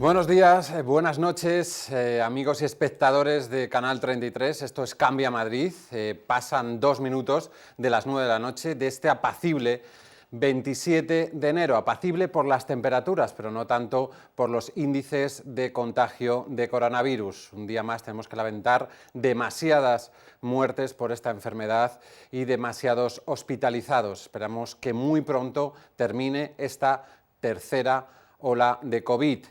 Buenos días, buenas noches, amigos y espectadores de Canal 33. Esto es Cambia Madrid. Pasan 2 minutos de las 9 de la noche de este apacible 27 de enero. Apacible por las temperaturas, pero no tanto por los índices de contagio de coronavirus. Un día más tenemos que lamentar demasiadas muertes por esta enfermedad y demasiados hospitalizados. Esperamos que muy pronto termine esta tercera ola de COVID.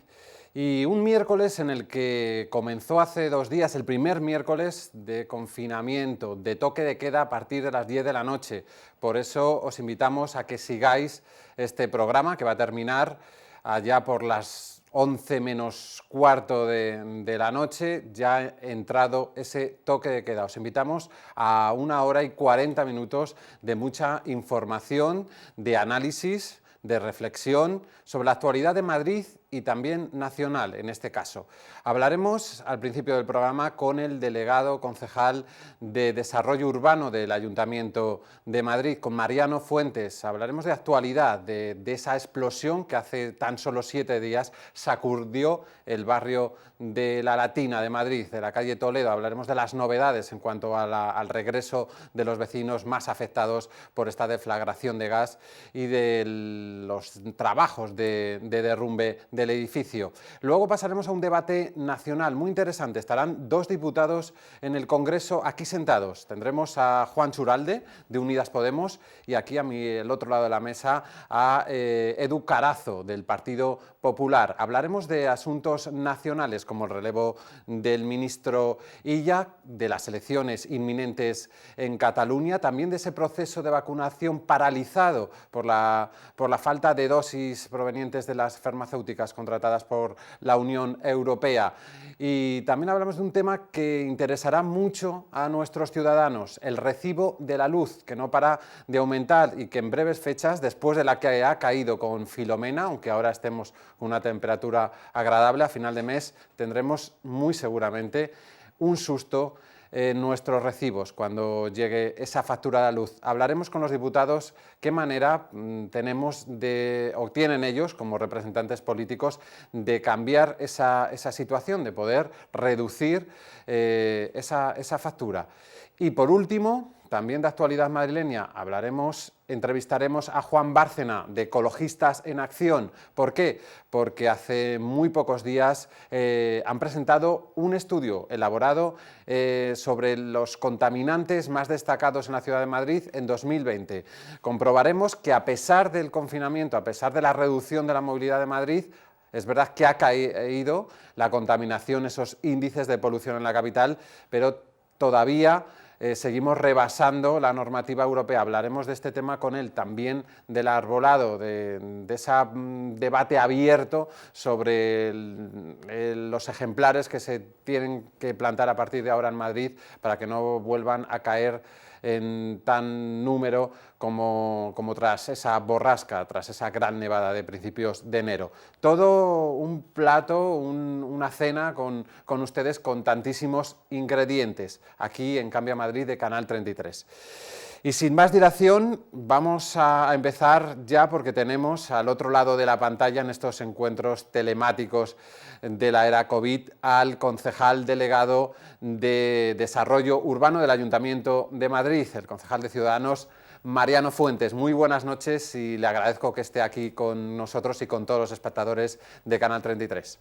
Y un miércoles en el que comenzó hace 2 días, el primer miércoles de confinamiento, de toque de queda a partir de las 10 de la noche. Por eso os invitamos a que sigáis este programa que va a terminar allá por las 11 menos cuarto de la noche, ya ha entrado ese toque de queda. Os invitamos a 1 hora y 40 minutos de mucha información, de análisis, de reflexión sobre la actualidad de Madrid y también nacional en este caso. Hablaremos al principio del programa con el delegado concejal de Desarrollo Urbano del Ayuntamiento de Madrid, con Mariano Fuentes. Hablaremos de actualidad, de esa explosión que hace tan solo 7 días sacudió el barrio de La Latina de Madrid, de la calle Toledo. Hablaremos de las novedades en cuanto al regreso de los vecinos más afectados por esta deflagración de gas y de los trabajos de derrumbe del edificio. Luego pasaremos a un debate nacional muy interesante. Estarán 2 diputados en el Congreso aquí sentados. Tendremos a Juan Churalde, de Unidas Podemos, y aquí el otro lado de la mesa a Edu Carazo, del Partido Popular. Hablaremos de asuntos nacionales como el relevo del ministro Illa, de las elecciones inminentes en Cataluña, también de ese proceso de vacunación paralizado por la falta de dosis provenientes de las farmacéuticas contratadas por la Unión Europea. Y también hablamos de un tema que interesará mucho a nuestros ciudadanos, el recibo de la luz, que no para de aumentar y que en breves fechas, después de la que ha caído con Filomena, aunque ahora estemos con una temperatura agradable, a final de mes tendremos muy seguramente un susto en nuestros recibos cuando llegue esa factura de la luz. Hablaremos con los diputados qué manera tienen ellos como representantes políticos de cambiar esa situación, de poder reducir esa factura. Y por último, también de actualidad madrileña, entrevistaremos a Juan Bárcena, de Ecologistas en Acción. ¿Por qué? Porque hace muy pocos días han presentado un estudio elaborado sobre los contaminantes más destacados en la ciudad de Madrid en 2020. Comprobaremos que a pesar del confinamiento, a pesar de la reducción de la movilidad de Madrid, es verdad que ha caído la contaminación, esos índices de polución en la capital, pero todavía seguimos rebasando la normativa europea. Hablaremos de este tema con él, también del arbolado, de ese debate abierto sobre los ejemplares que se tienen que plantar a partir de ahora en Madrid para que no vuelvan a caer en tan número como tras esa borrasca, tras esa gran nevada de principios de enero. Todo un plato, una cena con ustedes con tantísimos ingredientes, aquí en Cambia Madrid de Canal 33. Y sin más dilación, vamos a empezar ya porque tenemos al otro lado de la pantalla en estos encuentros telemáticos de la era COVID al concejal delegado de Desarrollo Urbano del Ayuntamiento de Madrid, el concejal de Ciudadanos, Mariano Fuentes. Muy buenas noches y le agradezco que esté aquí con nosotros y con todos los espectadores de Canal 33.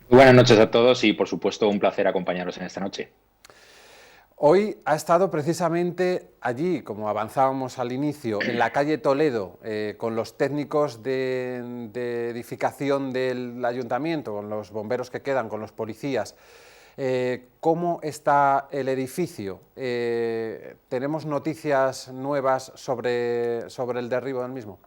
Muy buenas noches a todos y, por supuesto, un placer acompañaros en esta noche. Hoy ha estado precisamente allí, como avanzábamos al inicio, en la calle Toledo, con los técnicos de edificación del ayuntamiento, con los bomberos que quedan, con los policías. ¿Cómo está el edificio? ¿Tenemos noticias nuevas sobre el derribo del mismo?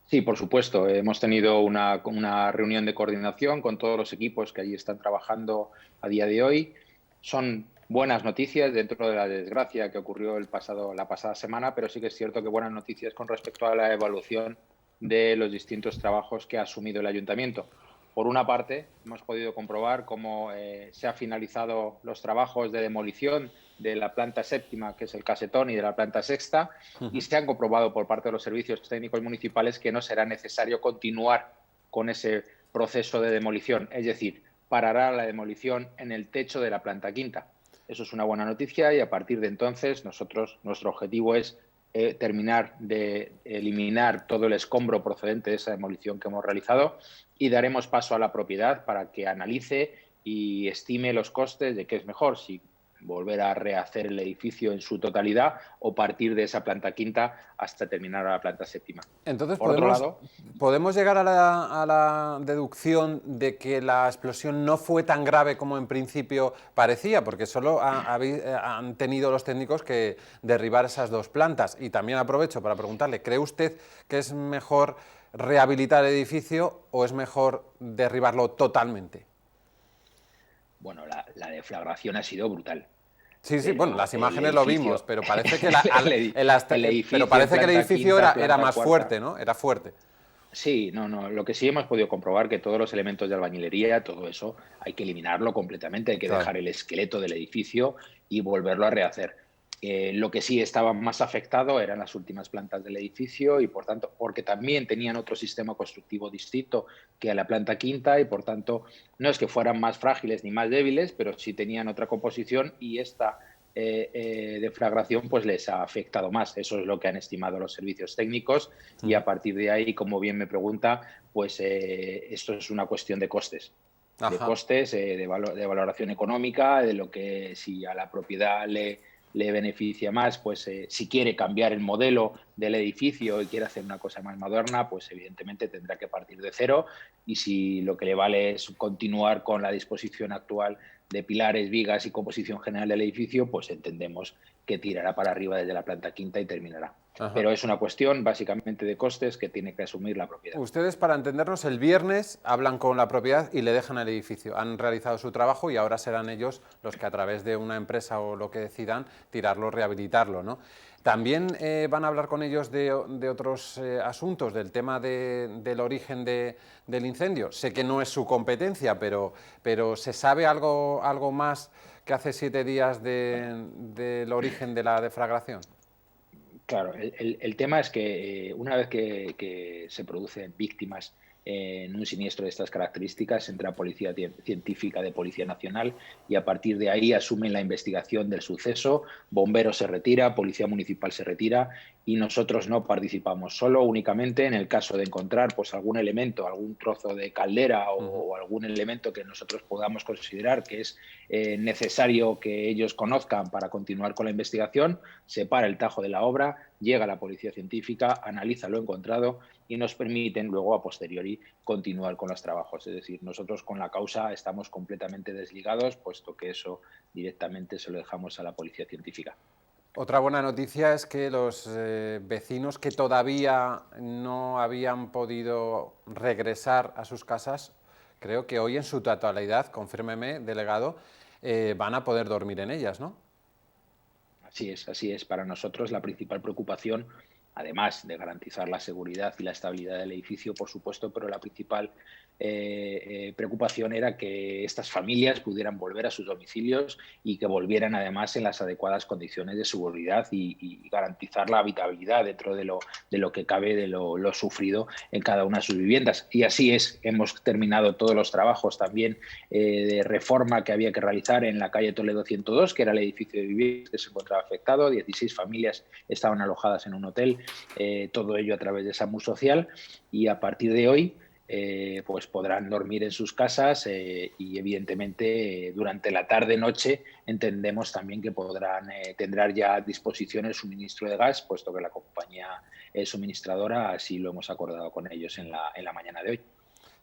Sí, por supuesto. Hemos tenido una reunión de coordinación con todos los equipos que allí están trabajando a día de hoy. Son buenas noticias dentro de la desgracia que ocurrió la pasada semana, pero sí que es cierto que buenas noticias con respecto a la evaluación de los distintos trabajos que ha asumido el ayuntamiento. Por una parte, hemos podido comprobar cómo se han finalizado los trabajos de demolición de la planta séptima, que es el casetón, y de la planta sexta, y se han comprobado por parte de los servicios técnicos municipales que no será necesario continuar con ese proceso de demolición, es decir, parará la demolición en el techo de la planta quinta. Eso es una buena noticia y a partir de entonces nuestro objetivo es terminar de eliminar todo el escombro procedente de esa demolición que hemos realizado y daremos paso a la propiedad para que analice y estime los costes de qué es mejor, si volver a rehacer el edificio en su totalidad o partir de esa planta quinta hasta terminar a la planta séptima. Entonces, Por otro lado, ¿podemos llegar a la deducción de que la explosión no fue tan grave como en principio parecía? Porque solo han tenido los técnicos que derribar esas dos plantas. Y también aprovecho para preguntarle, ¿cree usted que es mejor rehabilitar el edificio o es mejor derribarlo totalmente? bueno, la deflagración ha sido brutal. Sí, sí, bueno, Pero las el imágenes lo vimos, edificio, pero parece que el pero edificio, parece que el planta edificio quinta, era planta más cuarta. fuerte, ¿no? Era fuerte. Sí, no. Lo que sí hemos podido comprobar que todos los elementos de albañilería, todo eso, hay que eliminarlo completamente, hay que Claro. dejar el esqueleto del edificio y volverlo a rehacer. Lo que sí estaba más afectado eran las últimas plantas del edificio y, por tanto, porque también tenían otro sistema constructivo distinto que a la planta quinta y, por tanto, no es que fueran más frágiles ni más débiles, pero sí tenían otra composición y esta deflagración pues les ha afectado más. Eso es lo que han estimado los servicios técnicos y a partir de ahí, como bien me pregunta, pues esto es una cuestión de costes. De Ajá. costes, de valoración económica, de lo que si a la propiedad le beneficia más, pues si quiere cambiar el modelo del edificio y quiere hacer una cosa más moderna, pues evidentemente tendrá que partir de cero y si lo que le vale es continuar con la disposición actual de pilares, vigas y composición general del edificio, pues entendemos que tirará para arriba desde la planta quinta y terminará. Ajá. Pero es una cuestión básicamente de costes que tiene que asumir la propiedad. Ustedes, para entendernos, el viernes hablan con la propiedad y le dejan el edificio. Han realizado su trabajo y ahora serán ellos los que a través de una empresa o lo que decidan tirarlo, rehabilitarlo, ¿no? También van a hablar con ellos de otros asuntos, del tema del origen del incendio. Sé que no es su competencia, pero ¿se sabe algo más que hace 7 días del origen de la deflagración? Claro, el tema es que una vez que se producen víctimas en un siniestro de estas características, entra Policía Científica de Policía Nacional y a partir de ahí asumen la investigación del suceso, Bomberos se retira, Policía Municipal se retira y nosotros no participamos, solo únicamente en el caso de encontrar pues algún elemento, algún trozo de caldera o algún elemento que nosotros podamos considerar que es necesario que ellos conozcan para continuar con la investigación, se para el tajo de la obra, llega la policía científica, analiza lo encontrado y nos permiten luego a posteriori continuar con los trabajos. Es decir, nosotros con la causa estamos completamente desligados, puesto que eso directamente se lo dejamos a la policía científica. Otra buena noticia es que los vecinos que todavía no habían podido regresar a sus casas, creo que hoy en su totalidad, confírmeme, delegado, van a poder dormir en ellas, ¿no? Así es. Para nosotros la principal preocupación, además de garantizar la seguridad y la estabilidad del edificio, por supuesto, pero la principal preocupación era que estas familias pudieran volver a sus domicilios y que volvieran además en las adecuadas condiciones de seguridad y garantizar la habitabilidad dentro de lo que cabe de lo sufrido en cada una de sus viviendas. Y así es, hemos terminado todos los trabajos también de reforma que había que realizar en la calle Toledo 102, que era el edificio de viviendas que se encontraba afectado. 16 familias estaban alojadas en un hotel, todo ello a través de SAMU Social y a partir de hoy pues podrán dormir en sus casas y evidentemente durante la tarde-noche entendemos también que tendrán ya a disposición el suministro de gas, puesto que la compañía suministradora así lo hemos acordado con ellos en la mañana de hoy.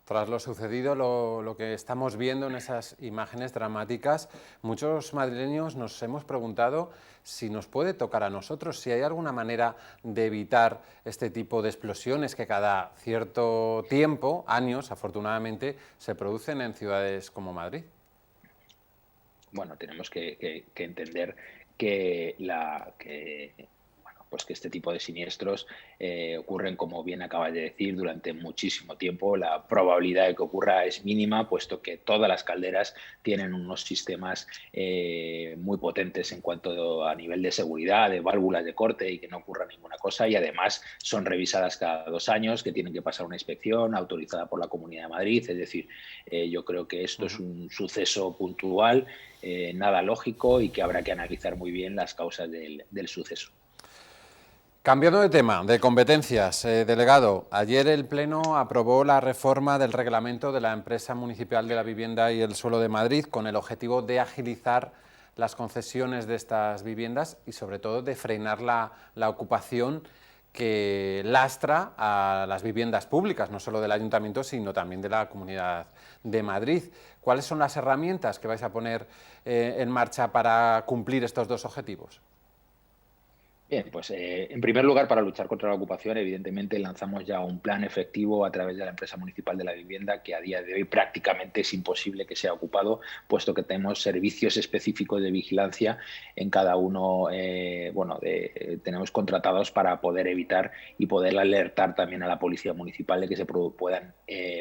Tras lo sucedido, lo que estamos viendo en esas imágenes dramáticas, muchos madrileños nos hemos preguntado si nos puede tocar a nosotros, si hay alguna manera de evitar este tipo de explosiones que cada cierto tiempo, años afortunadamente, se producen en ciudades como Madrid. Bueno, tenemos que entender que pues que este tipo de siniestros ocurren, como bien acabas de decir, durante muchísimo tiempo. La probabilidad de que ocurra es mínima, puesto que todas las calderas tienen unos sistemas muy potentes en cuanto a nivel de seguridad, de válvulas de corte y que no ocurra ninguna cosa, y además son revisadas cada 2 años, que tienen que pasar una inspección autorizada por la Comunidad de Madrid. Es decir, yo creo que esto es un suceso puntual, nada lógico, y que habrá que analizar muy bien las causas del suceso. Cambiando de tema, de competencias, delegado, ayer el Pleno aprobó la reforma del reglamento de la Empresa Municipal de la Vivienda y el Suelo de Madrid con el objetivo de agilizar las concesiones de estas viviendas y sobre todo de frenar la ocupación que lastra a las viviendas públicas, no solo del Ayuntamiento, sino también de la Comunidad de Madrid. ¿Cuáles son las herramientas que vais a poner en marcha para cumplir estos dos objetivos? Bien, pues en primer lugar, para luchar contra la ocupación, evidentemente lanzamos ya un plan efectivo a través de la Empresa Municipal de la Vivienda, que a día de hoy prácticamente es imposible que sea ocupado, puesto que tenemos servicios específicos de vigilancia en cada uno, tenemos contratados para poder evitar y poder alertar también a la Policía Municipal de que se puedan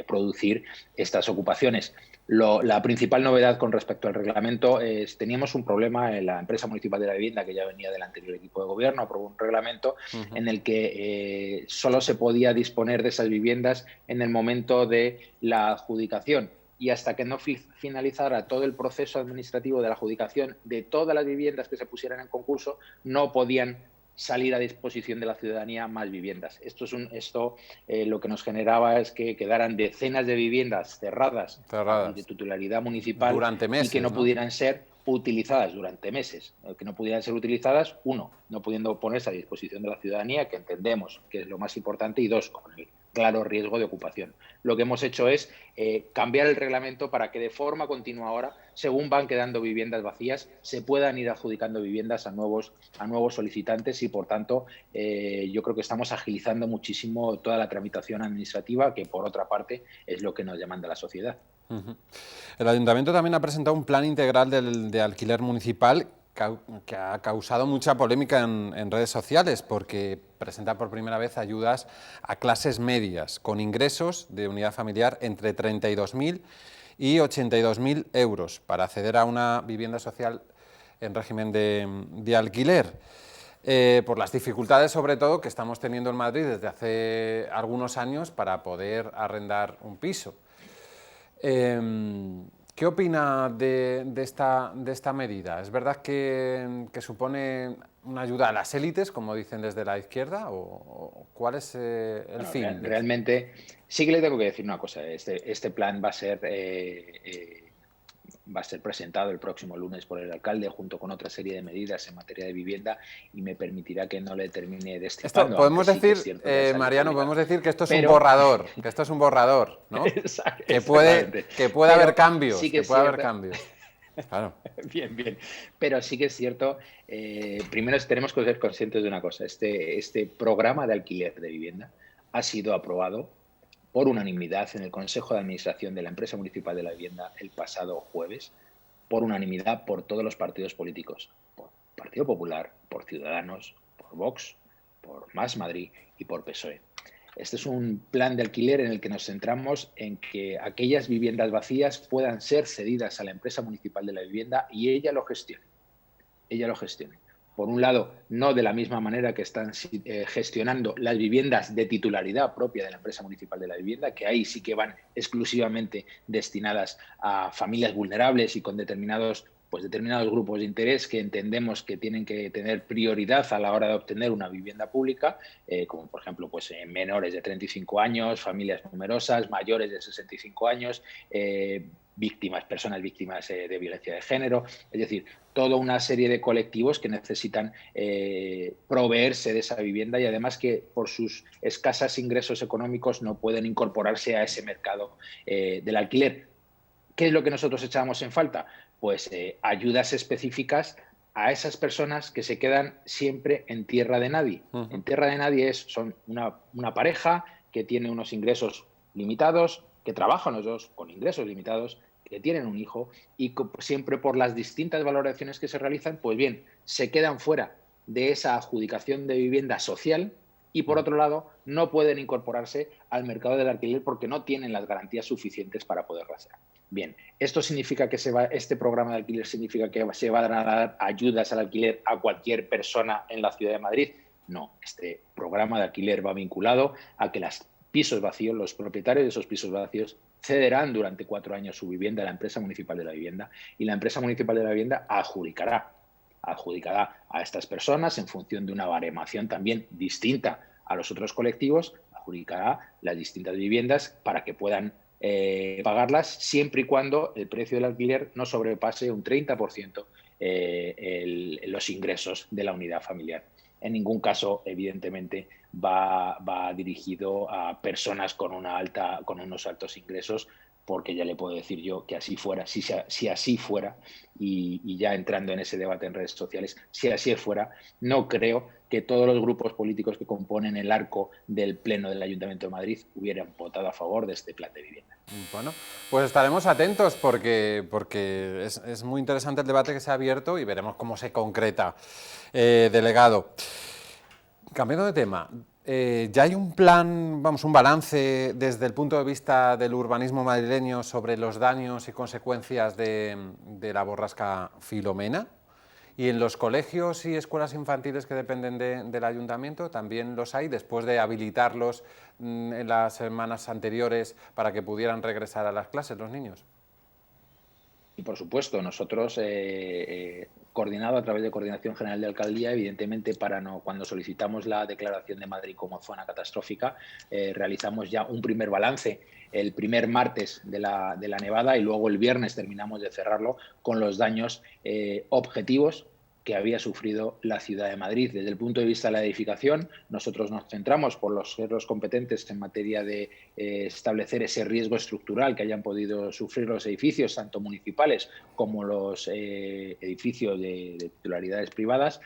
producir estas ocupaciones. La principal novedad con respecto al reglamento es teníamos un problema en la Empresa Municipal de la Vivienda, que ya venía del anterior equipo de gobierno, aprobó un reglamento en el que solo se podía disponer de esas viviendas en el momento de la adjudicación, y hasta que no finalizara todo el proceso administrativo de la adjudicación de todas las viviendas que se pusieran en concurso, no podían salir a disposición de la ciudadanía más viviendas. Esto lo que nos generaba es que quedaran decenas de viviendas cerradas y de titularidad municipal durante meses, y que no pudieran ser utilizadas durante meses, que no pudieran ser utilizadas, uno, no pudiendo ponerse a disposición de la ciudadanía, que entendemos que es lo más importante, y dos, con el claro riesgo de ocupación. Lo que hemos hecho es cambiar el reglamento para que de forma continua ahora, según van quedando viviendas vacías, se puedan ir adjudicando viviendas a nuevos solicitantes, y por tanto yo creo que estamos agilizando muchísimo toda la tramitación administrativa, que por otra parte es lo que nos demanda la sociedad. El Ayuntamiento también ha presentado un plan integral de alquiler municipal que ha causado mucha polémica en redes sociales, porque presenta por primera vez ayudas a clases medias con ingresos de unidad familiar entre 32.000 y 82.000 euros para acceder a una vivienda social en régimen de alquiler. Por las dificultades, sobre todo, que estamos teniendo en Madrid desde hace algunos años para poder arrendar un piso. ¿Qué opina de esta medida? ¿Es verdad que supone una ayuda a las élites, como dicen desde la izquierda, o cuál es el fin? Realmente, sí que le tengo que decir una cosa. Este plan va a ser presentado el próximo lunes por el alcalde, junto con otra serie de medidas en materia de vivienda, y me permitirá que no le termine destripando. Esto podemos decir, Mariano, podemos decir que esto es un borrador, ¿no? Que puede haber cambios, que puede haber cambios. Claro. Bien. Pero sí que es cierto, primero tenemos que ser conscientes de una cosa. Este programa de alquiler de vivienda ha sido aprobado por unanimidad en el Consejo de Administración de la Empresa Municipal de la Vivienda el pasado jueves, por unanimidad por todos los partidos políticos, por Partido Popular, por Ciudadanos, por Vox, por Más Madrid y por PSOE. Este es un plan de alquiler en el que nos centramos en que aquellas viviendas vacías puedan ser cedidas a la Empresa Municipal de la Vivienda y ella lo gestione. Por un lado, no de la misma manera que están gestionando las viviendas de titularidad propia de la Empresa Municipal de la Vivienda, que ahí sí que van exclusivamente destinadas a familias vulnerables y con determinados grupos de interés que entendemos que tienen que tener prioridad a la hora de obtener una vivienda pública, como por ejemplo menores de 35 años, familias numerosas, mayores de 65 años, personas víctimas de violencia de género, es decir, toda una serie de colectivos que necesitan proveerse de esa vivienda, y además que por sus escasos ingresos económicos no pueden incorporarse a ese mercado del alquiler. ¿Qué es lo que nosotros echábamos en falta? Pues ayudas específicas a esas personas que se quedan siempre en tierra de nadie. En tierra de nadie son una pareja que tiene unos ingresos limitados, que trabajan los dos con ingresos limitados, que tienen un hijo, y siempre por las distintas valoraciones que se realizan, pues bien, se quedan fuera de esa adjudicación de vivienda social y, por otro lado, no pueden incorporarse al mercado del alquiler porque no tienen las garantías suficientes para poderlo hacer. Bien, ¿esto significa que este programa de alquiler significa que se van a dar ayudas al alquiler a cualquier persona en la ciudad de Madrid? No, este programa de alquiler va vinculado a que los pisos vacíos, los propietarios de esos pisos vacíos, cederán durante 4 años su vivienda a la empresa municipal de la vivienda y la empresa municipal de la vivienda adjudicará a estas personas en función de una baremación también distinta a los otros colectivos, adjudicará las distintas viviendas para que puedan pagarlas siempre y cuando el precio del alquiler no sobrepase un 30% los ingresos de la unidad familiar. En ningún caso, evidentemente, va dirigido a personas con unos altos ingresos, porque ya le puedo decir yo que así fuera, si así fuera, y ya entrando en ese debate en redes sociales, si así fuera, no creo que todos los grupos políticos que componen el arco del Pleno del Ayuntamiento de Madrid hubieran votado a favor de este plan de vivienda. Bueno, pues estaremos atentos porque es muy interesante el debate que se ha abierto y veremos cómo se concreta, delegado. Cambiando de tema, ¿ya hay un plan, vamos, un balance desde el punto de vista del urbanismo madrileño sobre los daños y consecuencias de la borrasca Filomena? ¿Y en los colegios y escuelas infantiles que dependen del ayuntamiento también los hay, después de habilitarlos en las semanas anteriores para que pudieran regresar a las clases los niños? Y por supuesto, nosotros, coordinado a través de Coordinación General de Alcaldía, evidentemente cuando solicitamos la declaración de Madrid como zona catastrófica, realizamos ya un primer balance el primer martes de la nevada y luego el viernes terminamos de cerrarlo con los daños objetivos que había sufrido la ciudad de Madrid. Desde el punto de vista de la edificación, nosotros nos centramos por ser los competentes en materia de establecer ese riesgo estructural que hayan podido sufrir los edificios, tanto municipales como los edificios de titularidades privadas.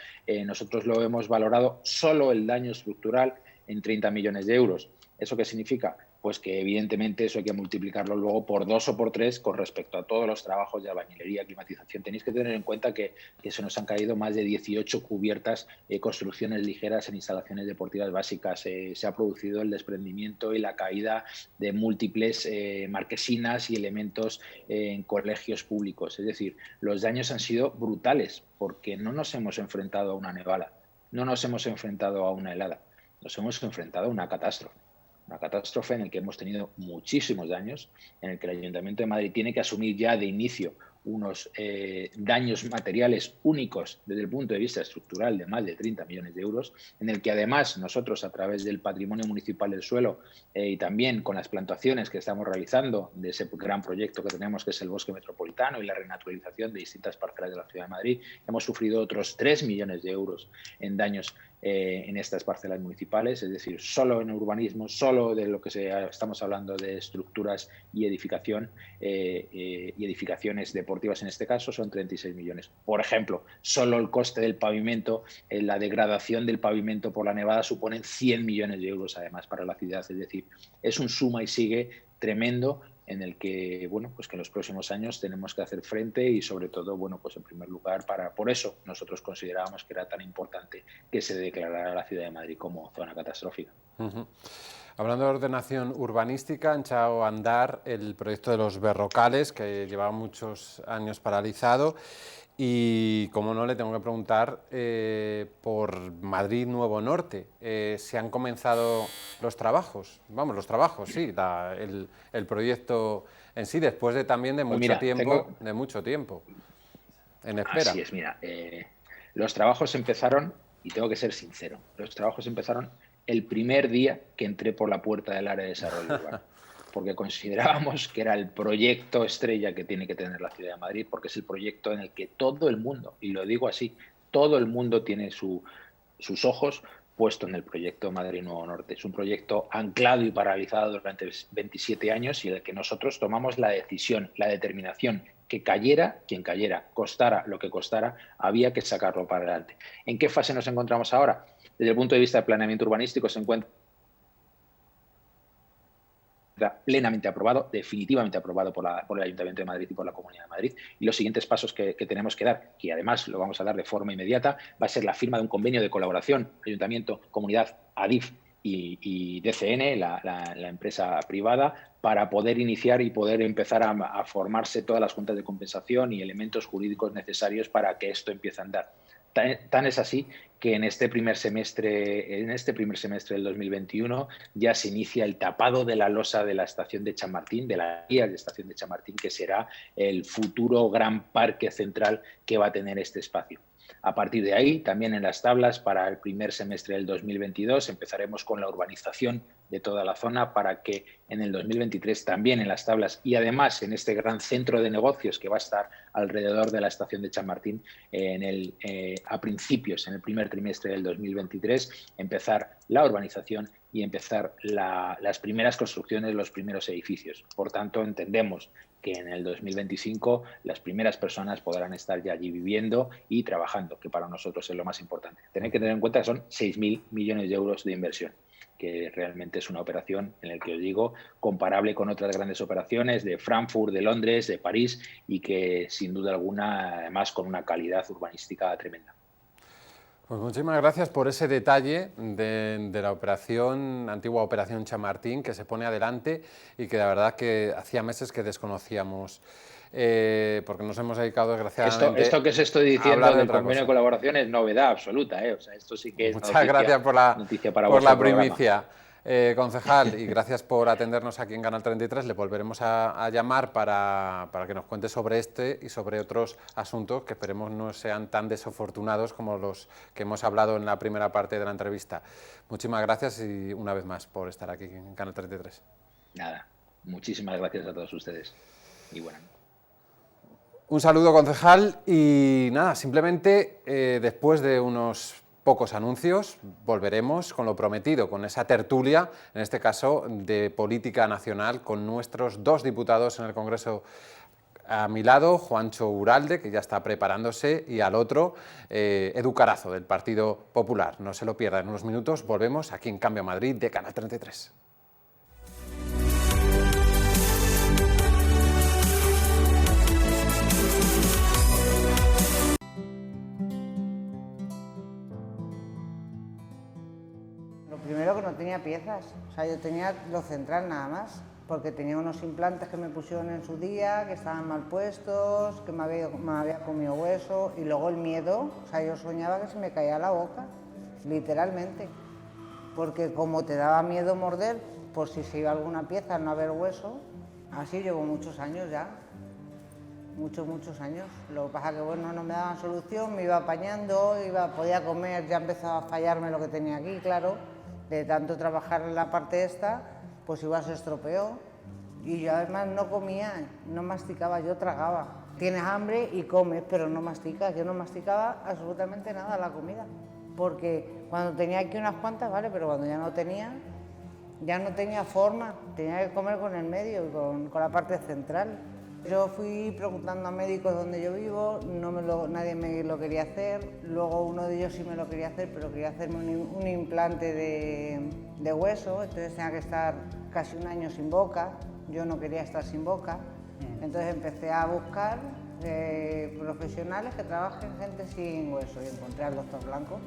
Nosotros lo hemos valorado solo el daño estructural en 30 millones de euros. ¿Eso qué significa? Pues que evidentemente eso hay que multiplicarlo luego por 2 o por 3 con respecto a todos los trabajos de albañilería, climatización. Tenéis que tener en cuenta que se nos han caído más de 18 cubiertas, construcciones ligeras en instalaciones deportivas básicas. Se ha producido el desprendimiento y la caída de múltiples marquesinas y elementos en colegios públicos. Es decir, los daños han sido brutales porque no nos hemos enfrentado a una nevada, no nos hemos enfrentado a una helada, nos hemos enfrentado a una catástrofe. Una catástrofe en la que hemos tenido muchísimos daños, en el que el Ayuntamiento de Madrid tiene que asumir ya de inicio unos daños materiales únicos desde el punto de vista estructural de más de 30 millones de euros, en el que además nosotros a través del patrimonio municipal del suelo y también con las plantaciones que estamos realizando de ese gran proyecto que tenemos que es el bosque metropolitano y la renaturalización de distintas parcelas de la ciudad de Madrid, hemos sufrido otros 3 millones de euros en daños en estas parcelas municipales, es decir, solo en urbanismo, solo de lo que estamos hablando de estructuras y edificación y edificaciones deportivas en este caso son 36 millones. Por ejemplo, solo el coste del pavimento, la degradación del pavimento por la nevada suponen 100 millones de euros además para la ciudad, es decir, es un suma y sigue tremendo en el que, bueno, pues que en los próximos años tenemos que hacer frente y sobre todo, bueno, pues en primer lugar, por eso nosotros considerábamos que era tan importante que se declarara la ciudad de Madrid como zona catastrófica. Hablando de ordenación urbanística, han echado a andar el proyecto de los berrocales, que llevaba muchos años paralizado. Y, como no, le tengo que preguntar por Madrid Nuevo Norte. ¿Se han comenzado los trabajos? Vamos, los trabajos, sí, el proyecto en sí, después de también de mucho tiempo en espera. Así es, mira, los trabajos empezaron, y tengo que ser sincero, los trabajos empezaron el primer día que entré por la puerta del área de desarrollo urbano, porque considerábamos que era el proyecto estrella que tiene que tener la ciudad de Madrid, porque es el proyecto en el que todo el mundo, y lo digo así, todo el mundo tiene sus ojos puesto en el proyecto Madrid Nuevo Norte. Es un proyecto anclado y paralizado durante 27 años y en el que nosotros tomamos la decisión, la determinación, que cayera quien cayera, costara lo que costara, había que sacarlo para adelante. ¿En qué fase nos encontramos ahora? Desde el punto de vista de planeamiento urbanístico se encuentra plenamente aprobado, definitivamente aprobado por el Ayuntamiento de Madrid y por la Comunidad de Madrid. Y los siguientes pasos que tenemos que dar, que además lo vamos a dar de forma inmediata, va a ser la firma de un convenio de colaboración Ayuntamiento, Comunidad, Adif y DCN, la empresa privada, para poder iniciar y poder empezar a formarse todas las juntas de compensación y elementos jurídicos necesarios para que esto empiece a andar. Tan es así que en este primer semestre del 2021 ya se inicia el tapado de la losa de la estación de Chamartín, de la guía de estación de Chamartín, que será el futuro gran parque central que va a tener este espacio. A partir de ahí, también en las tablas para el primer semestre del 2022 empezaremos con la urbanización de toda la zona para que en el 2023 también en las tablas y además en este gran centro de negocios que va a estar alrededor de la estación de Chamartín a principios, en el primer trimestre del 2023, empezar la urbanización y empezar las primeras construcciones, los primeros edificios. Por tanto, entendemos que en el 2025 las primeras personas podrán estar ya allí viviendo y trabajando, que para nosotros es lo más importante. Tenéis que tener en cuenta que son 6.000 millones de euros de inversión, que realmente es una operación, en la que os digo, comparable con otras grandes operaciones de Frankfurt, de Londres, de París, y que sin duda alguna, además, con una calidad urbanística tremenda. Pues muchísimas gracias por ese detalle de la antigua operación Chamartín, que se pone adelante y que la verdad que hacía meses que desconocíamos, porque nos hemos dedicado desgraciadamente esto que os estoy diciendo del convenio de colaboración es novedad absoluta, o sea, esto sí que es Muchas gracias por la primicia. Concejal, y gracias por atendernos aquí en Canal 33. Le volveremos a llamar para que nos cuente sobre este y sobre otros asuntos que esperemos no sean tan desafortunados como los que hemos hablado en la primera parte de la entrevista. Muchísimas gracias y una vez más por estar aquí en Canal 33. Nada, muchísimas gracias a todos ustedes y bueno. Un saludo, concejal, y nada, simplemente después de unos pocos anuncios volveremos con lo prometido, con esa tertulia, en este caso de política nacional, con nuestros dos diputados en el Congreso. A mi lado, Juancho Uralde, que ya está preparándose, y al otro, Edu Carazo, del Partido Popular. No se lo pierdan, en unos minutos volvemos aquí en Cambia Madrid de Canal 33. Primero que no tenía piezas, o sea, yo tenía lo central nada más, porque tenía unos implantes que me pusieron en su día, que estaban mal puestos, que me había comido hueso, y luego el miedo, o sea, yo soñaba que se me caía la boca, literalmente, porque como te daba miedo morder, por si se iba alguna pieza, no haber hueso, así llevo muchos años ya, muchos años. Lo que pasa que bueno, no me daban solución, me iba apañando, podía comer, ya empezaba a fallarme lo que tenía aquí, claro. De tanto trabajar en la parte esta, pues igual se estropeó. Y yo además no comía, no masticaba, yo tragaba. Tienes hambre y comes, pero no masticas. Yo no masticaba absolutamente nada la comida. Porque cuando tenía aquí unas cuantas, vale, pero cuando ya no tenía forma. Tenía que comer con el medio y con la parte central. Yo fui preguntando a médicos donde yo vivo, nadie me lo quería hacer, luego uno de ellos sí me lo quería hacer, pero quería hacerme un implante de hueso, entonces tenía que estar casi un año sin boca, yo no quería estar sin boca, entonces empecé a buscar profesionales que trabajen gente sin hueso y encontré al doctor Blanco.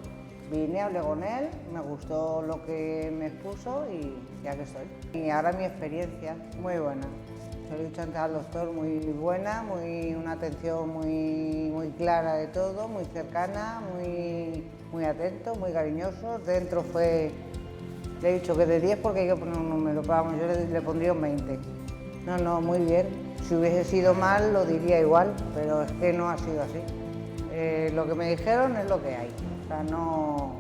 Vine, hablé con él, me gustó lo que me expuso y ya que estoy. Y ahora mi experiencia, muy buena. Se lo he dicho antes al doctor, muy buena, una atención muy clara de todo, muy cercana, muy atento, muy cariñoso. Dentro le he dicho que de 10 porque hay que poner un número, pero vamos, yo le pondría un 20. No, muy bien. Si hubiese sido mal lo diría igual, pero es que no ha sido así. Lo que me dijeron es lo que hay, o sea, no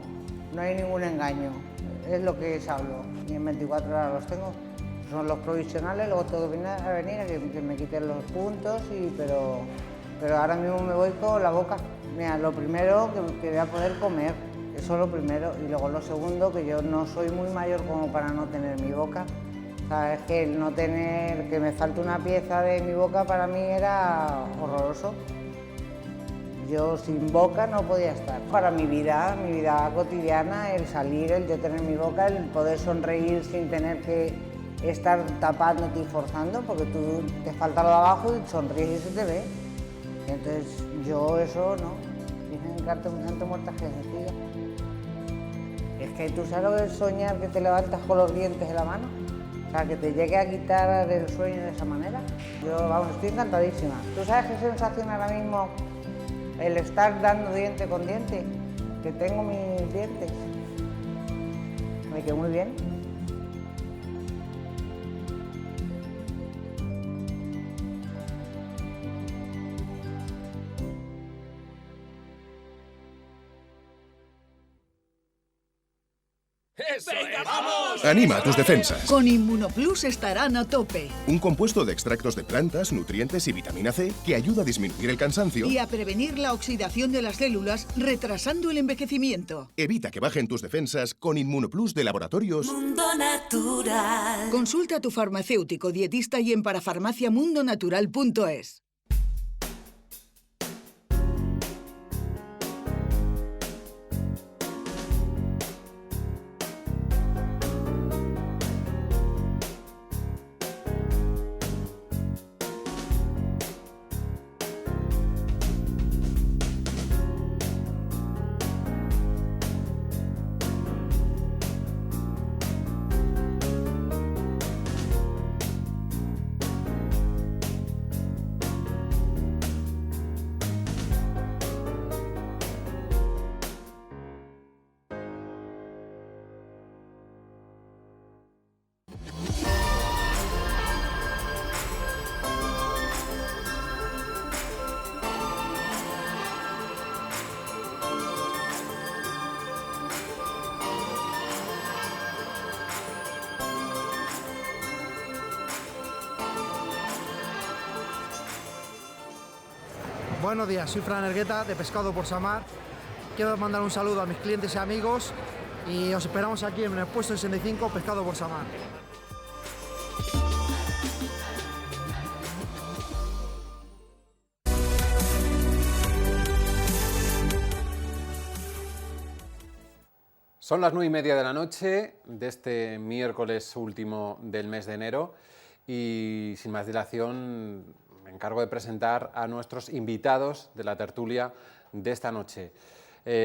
hay ningún engaño, es lo que se habló y en 24 horas los tengo. Son los provisionales, luego todo viene a venir, que me quiten los puntos, pero ahora mismo me voy con la boca. Mira, lo primero que voy a poder comer, eso es lo primero, y luego lo segundo, que yo no soy muy mayor como para no tener mi boca. O sea, es que el no tener, que me falte una pieza de mi boca para mí era horroroso. Yo sin boca no podía estar. Para mi vida cotidiana, el salir, el yo tener mi boca, el poder sonreír sin tener que estar tapándote y forzando, porque tú te falta lo de abajo y sonríes y se te ve. Y entonces yo eso no. Dicen que gente muerta que sencillo. Es que tú sabes lo que es soñar que te levantas con los dientes en la mano. O sea, que te llegue a quitar el sueño de esa manera. Yo, vamos, estoy encantadísima. ¿Tú sabes qué sensación ahora mismo el estar dando diente con diente? Que tengo mis dientes. Me quedó muy bien. ¡Venga, vamos! Anima a tus defensas. Con Inmunoplus estarán a tope. Un compuesto de extractos de plantas, nutrientes y vitamina C que ayuda a disminuir el cansancio Y a prevenir la oxidación de las células, retrasando el envejecimiento. evita que bajen tus defensas con Inmunoplus de Laboratorios Mundo Natural. Consulta a tu farmacéutico dietista y en parafarmaciamundonatural.es. Buenos días, soy Fran Ergueta de Pescado por Samar. Quiero mandar un saludo a mis clientes y amigos y os esperamos aquí en el puesto 65 Pescado por Samar. Son las 9:30 de la noche de este miércoles último del mes de enero y sin más dilación me encargo de presentar a nuestros invitados de la tertulia de esta noche.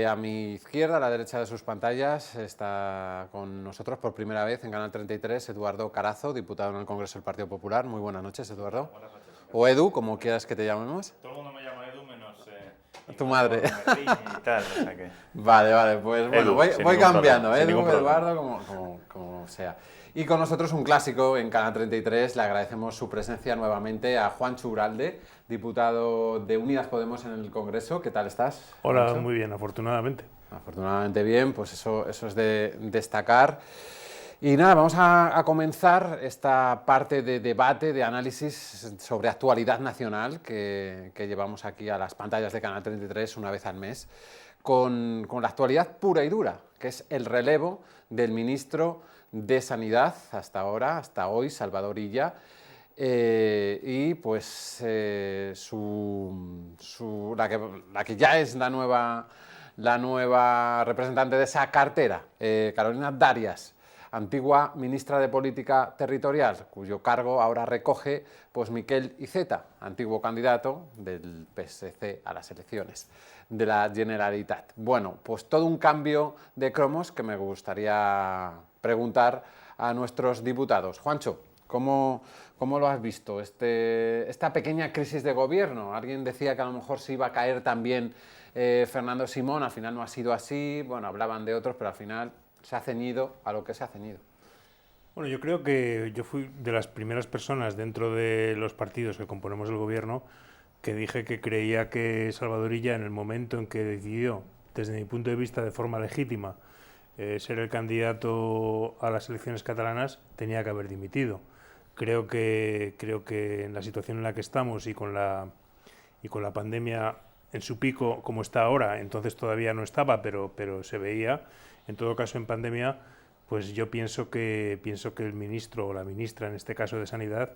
A mi izquierda, a la derecha de sus pantallas, está con nosotros por primera vez en Canal 33 Eduardo Carazo, diputado en el Congreso del Partido Popular. Muy buenas noches, Eduardo. Buenas noches. O Edu, como quieras que te llamemos. Todo el mundo me llama Edu menos... Tu madre. Y tal, o sea que... Vale, pues bueno, Edu, voy sin ningún cambiando, problema, sin Edu, ningún problema. Eduardo, como sea. Y con nosotros un clásico en Canal 33, le agradecemos su presencia nuevamente a Juancho Uralde, diputado de Unidas Podemos en el Congreso. ¿Qué tal estás, Hola, Juancho? muy bien, afortunadamente. Afortunadamente bien, pues eso es de destacar. Y nada, vamos a comenzar esta parte de debate, de análisis sobre actualidad nacional que llevamos aquí a las pantallas de Canal 33 una vez al mes, con la actualidad pura y dura, que es el relevo del ministro de Sanidad hasta ahora, hasta hoy, Salvador Illa, y pues la que ya es la nueva representante de esa cartera, Carolina Darias, antigua ministra de Política Territorial, cuyo cargo ahora recoge pues Miquel Iceta, antiguo candidato del PSC a las elecciones de la Generalitat. Bueno, pues todo un cambio de cromos que me gustaría preguntar a nuestros diputados. Juancho, ¿cómo lo has visto esta pequeña crisis de gobierno? Alguien decía que a lo mejor se iba a caer también Fernando Simón, al final no ha sido así, bueno, hablaban de otros, pero al final se ha ceñido a lo que se ha ceñido. Bueno, yo creo que yo fui de las primeras personas dentro de los partidos que componemos el gobierno que dije que creía que Salvador Illa, en el momento en que decidió, desde mi punto de vista de forma legítima, ser el candidato a las elecciones catalanas, tenía que haber dimitido. Creo que en la situación en la que estamos y con la pandemia en su pico como está ahora, entonces todavía no estaba, pero se veía. En todo caso, en pandemia, pues yo pienso que el ministro o la ministra, en este caso de Sanidad,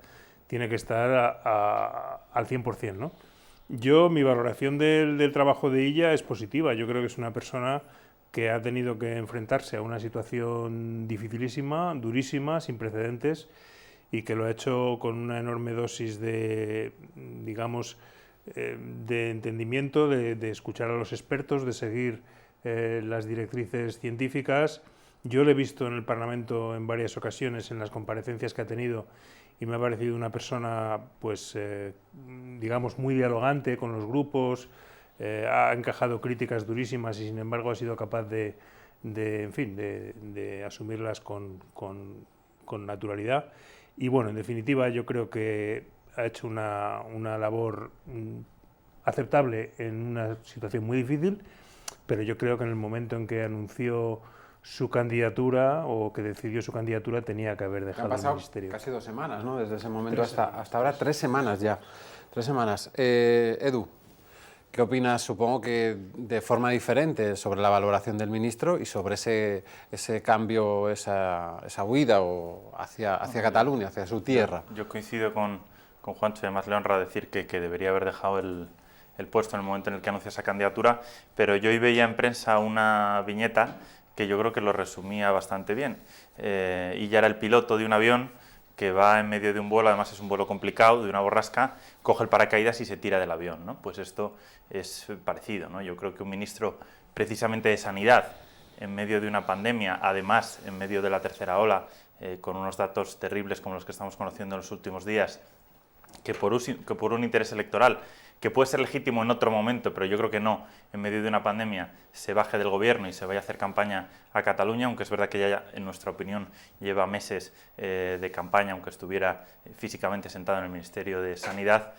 tiene que estar al 100%, ¿no? Mi valoración del trabajo de Illa es positiva. Yo creo que es una persona que ha tenido que enfrentarse a una situación dificilísima, durísima, sin precedentes, y que lo ha hecho con una enorme dosis de, digamos, de entendimiento, de escuchar a los expertos, de seguir las directrices científicas. Yo lo he visto en el Parlamento en varias ocasiones, en las comparecencias que ha tenido, y me ha parecido una persona, pues, digamos, muy dialogante con los grupos, ha encajado críticas durísimas y, sin embargo, ha sido capaz de asumirlas con naturalidad. Y, bueno, en definitiva, yo creo que ha hecho una labor aceptable en una situación muy difícil, pero yo creo que en el momento en que anunció su candidatura o que decidió su candidatura tenía que haber dejado el ministerio. Casi 2 semanas, ¿no? Desde ese momento hasta ahora, 3 semanas ya. 3 semanas. Edu, ¿qué opinas, supongo que de forma diferente, sobre la valoración del ministro y sobre ese cambio, esa huida hacia Cataluña, hacia su tierra? Yo coincido con Juancho, además le honra decir que debería haber dejado el puesto en el momento en el que anunció esa candidatura, pero yo hoy veía en prensa una viñeta que yo creo que lo resumía bastante bien. Y ya era el piloto de un avión que va en medio de un vuelo, además es un vuelo complicado, de una borrasca, coge el paracaídas y se tira del avión, ¿no? Pues esto es parecido, ¿no? Yo creo que un ministro precisamente de Sanidad, en medio de una pandemia, además en medio de la tercera ola, con unos datos terribles como los que estamos conociendo en los últimos días, que por un interés electoral, que puede ser legítimo en otro momento, pero yo creo que no, en medio de una pandemia, se baje del gobierno y se vaya a hacer campaña a Cataluña, aunque es verdad que ya, en nuestra opinión, lleva meses de campaña, aunque estuviera físicamente sentado en el Ministerio de Sanidad,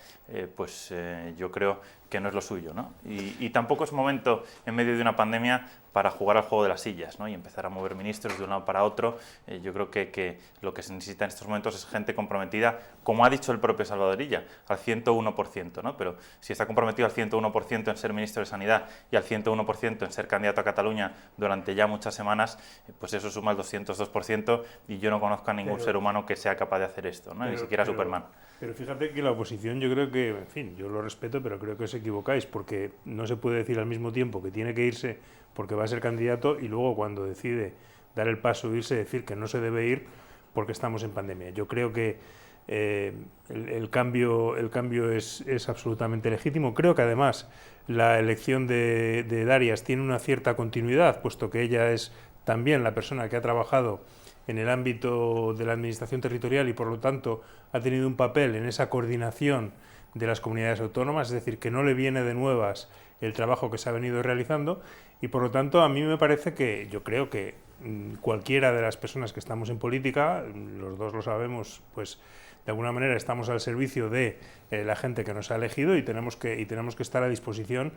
yo creo que no es lo suyo, ¿no? Y tampoco es momento, en medio de una pandemia, para jugar al juego de las sillas, ¿no? Y empezar a mover ministros de un lado para otro. Yo creo que lo que se necesita en estos momentos es gente comprometida, como ha dicho el propio Salvador Illa, al 101%, ¿no? Pero si está comprometido al 101% en ser ministro de Sanidad y al 101% en ser candidato a Cataluña durante ya muchas semanas, pues eso suma el 202%, y yo no conozco a ningún ser humano que sea capaz de hacer esto, ¿no? Ni siquiera Superman. Pero fíjate que la oposición, yo creo que, en fin, yo lo respeto, pero creo que os equivocáis, porque no se puede decir al mismo tiempo que tiene que irse porque va a ser candidato y luego, cuando decide dar el paso de irse, decir que no se debe ir porque estamos en pandemia. Yo creo que el cambio es absolutamente legítimo. Creo que además la elección de Darias tiene una cierta continuidad, puesto que ella es también la persona que ha trabajado en el ámbito de la administración territorial y, por lo tanto, ha tenido un papel en esa coordinación de las comunidades autónomas, es decir, que no le viene de nuevas el trabajo que se ha venido realizando, y por lo tanto a mí me parece que, yo creo que cualquiera de las personas que estamos en política, los dos lo sabemos, pues de alguna manera estamos al servicio de la gente que nos ha elegido y tenemos que estar a disposición,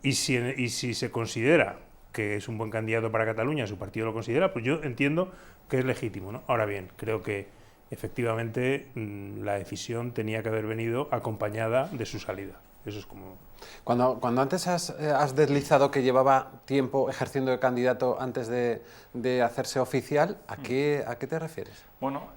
y si se considera que es un buen candidato para Cataluña, su partido lo considera, pues yo entiendo que es legítimo, ¿no? Ahora bien, creo que efectivamente la decisión tenía que haber venido acompañada de su salida. Eso es como... Cuando antes has deslizado que llevaba tiempo ejerciendo de candidato antes de hacerse oficial, ¿a qué te refieres? Bueno,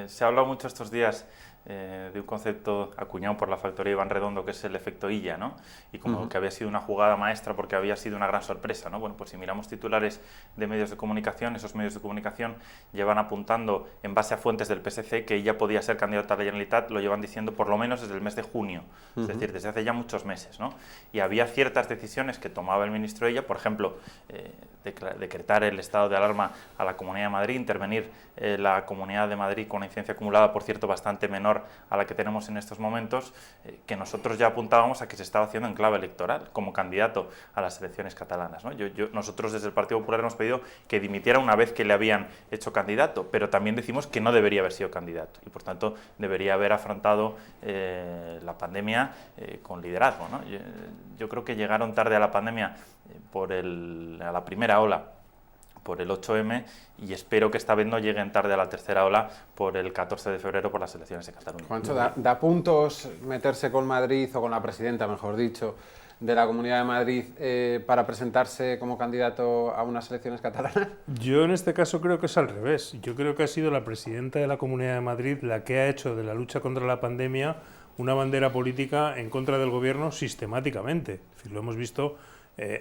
se ha hablado mucho estos días de un concepto acuñado por la factoría Iván Redondo, que es el efecto Illa, ¿no? Y como que había sido una jugada maestra porque había sido una gran sorpresa, ¿no? Bueno, pues si miramos titulares de medios de comunicación, esos medios de comunicación llevan apuntando, en base a fuentes del PSC, que Illa podía ser candidato a la Generalitat, lo llevan diciendo por lo menos desde el mes de junio, es decir, desde hace ya muchos meses, ¿no? Y había ciertas decisiones que tomaba el ministro Illa, por ejemplo, decretar el estado de alarma a la Comunidad de Madrid, intervenir la Comunidad de Madrid con una incidencia acumulada, por cierto, bastante menor a la que tenemos en estos momentos, que nosotros ya apuntábamos a que se estaba haciendo en clave electoral como candidato a las elecciones catalanas, ¿no? Nosotros desde el Partido Popular hemos pedido que dimitiera una vez que le habían hecho candidato, pero también decimos que no debería haber sido candidato y por tanto debería haber afrontado la pandemia con liderazgo, ¿no? Yo creo que llegaron tarde a la pandemia a la primera ola por el 8M, y espero que esta vez no lleguen tarde a la tercera ola por el 14 de febrero por las elecciones de Cataluña. Juancho, ¿da puntos meterse con Madrid, o con la presidenta, mejor dicho, de la Comunidad de Madrid para presentarse como candidato a unas elecciones catalanas? Yo en este caso creo que es al revés. Yo creo que ha sido la presidenta de la Comunidad de Madrid la que ha hecho de la lucha contra la pandemia una bandera política en contra del gobierno sistemáticamente. Es decir, lo hemos visto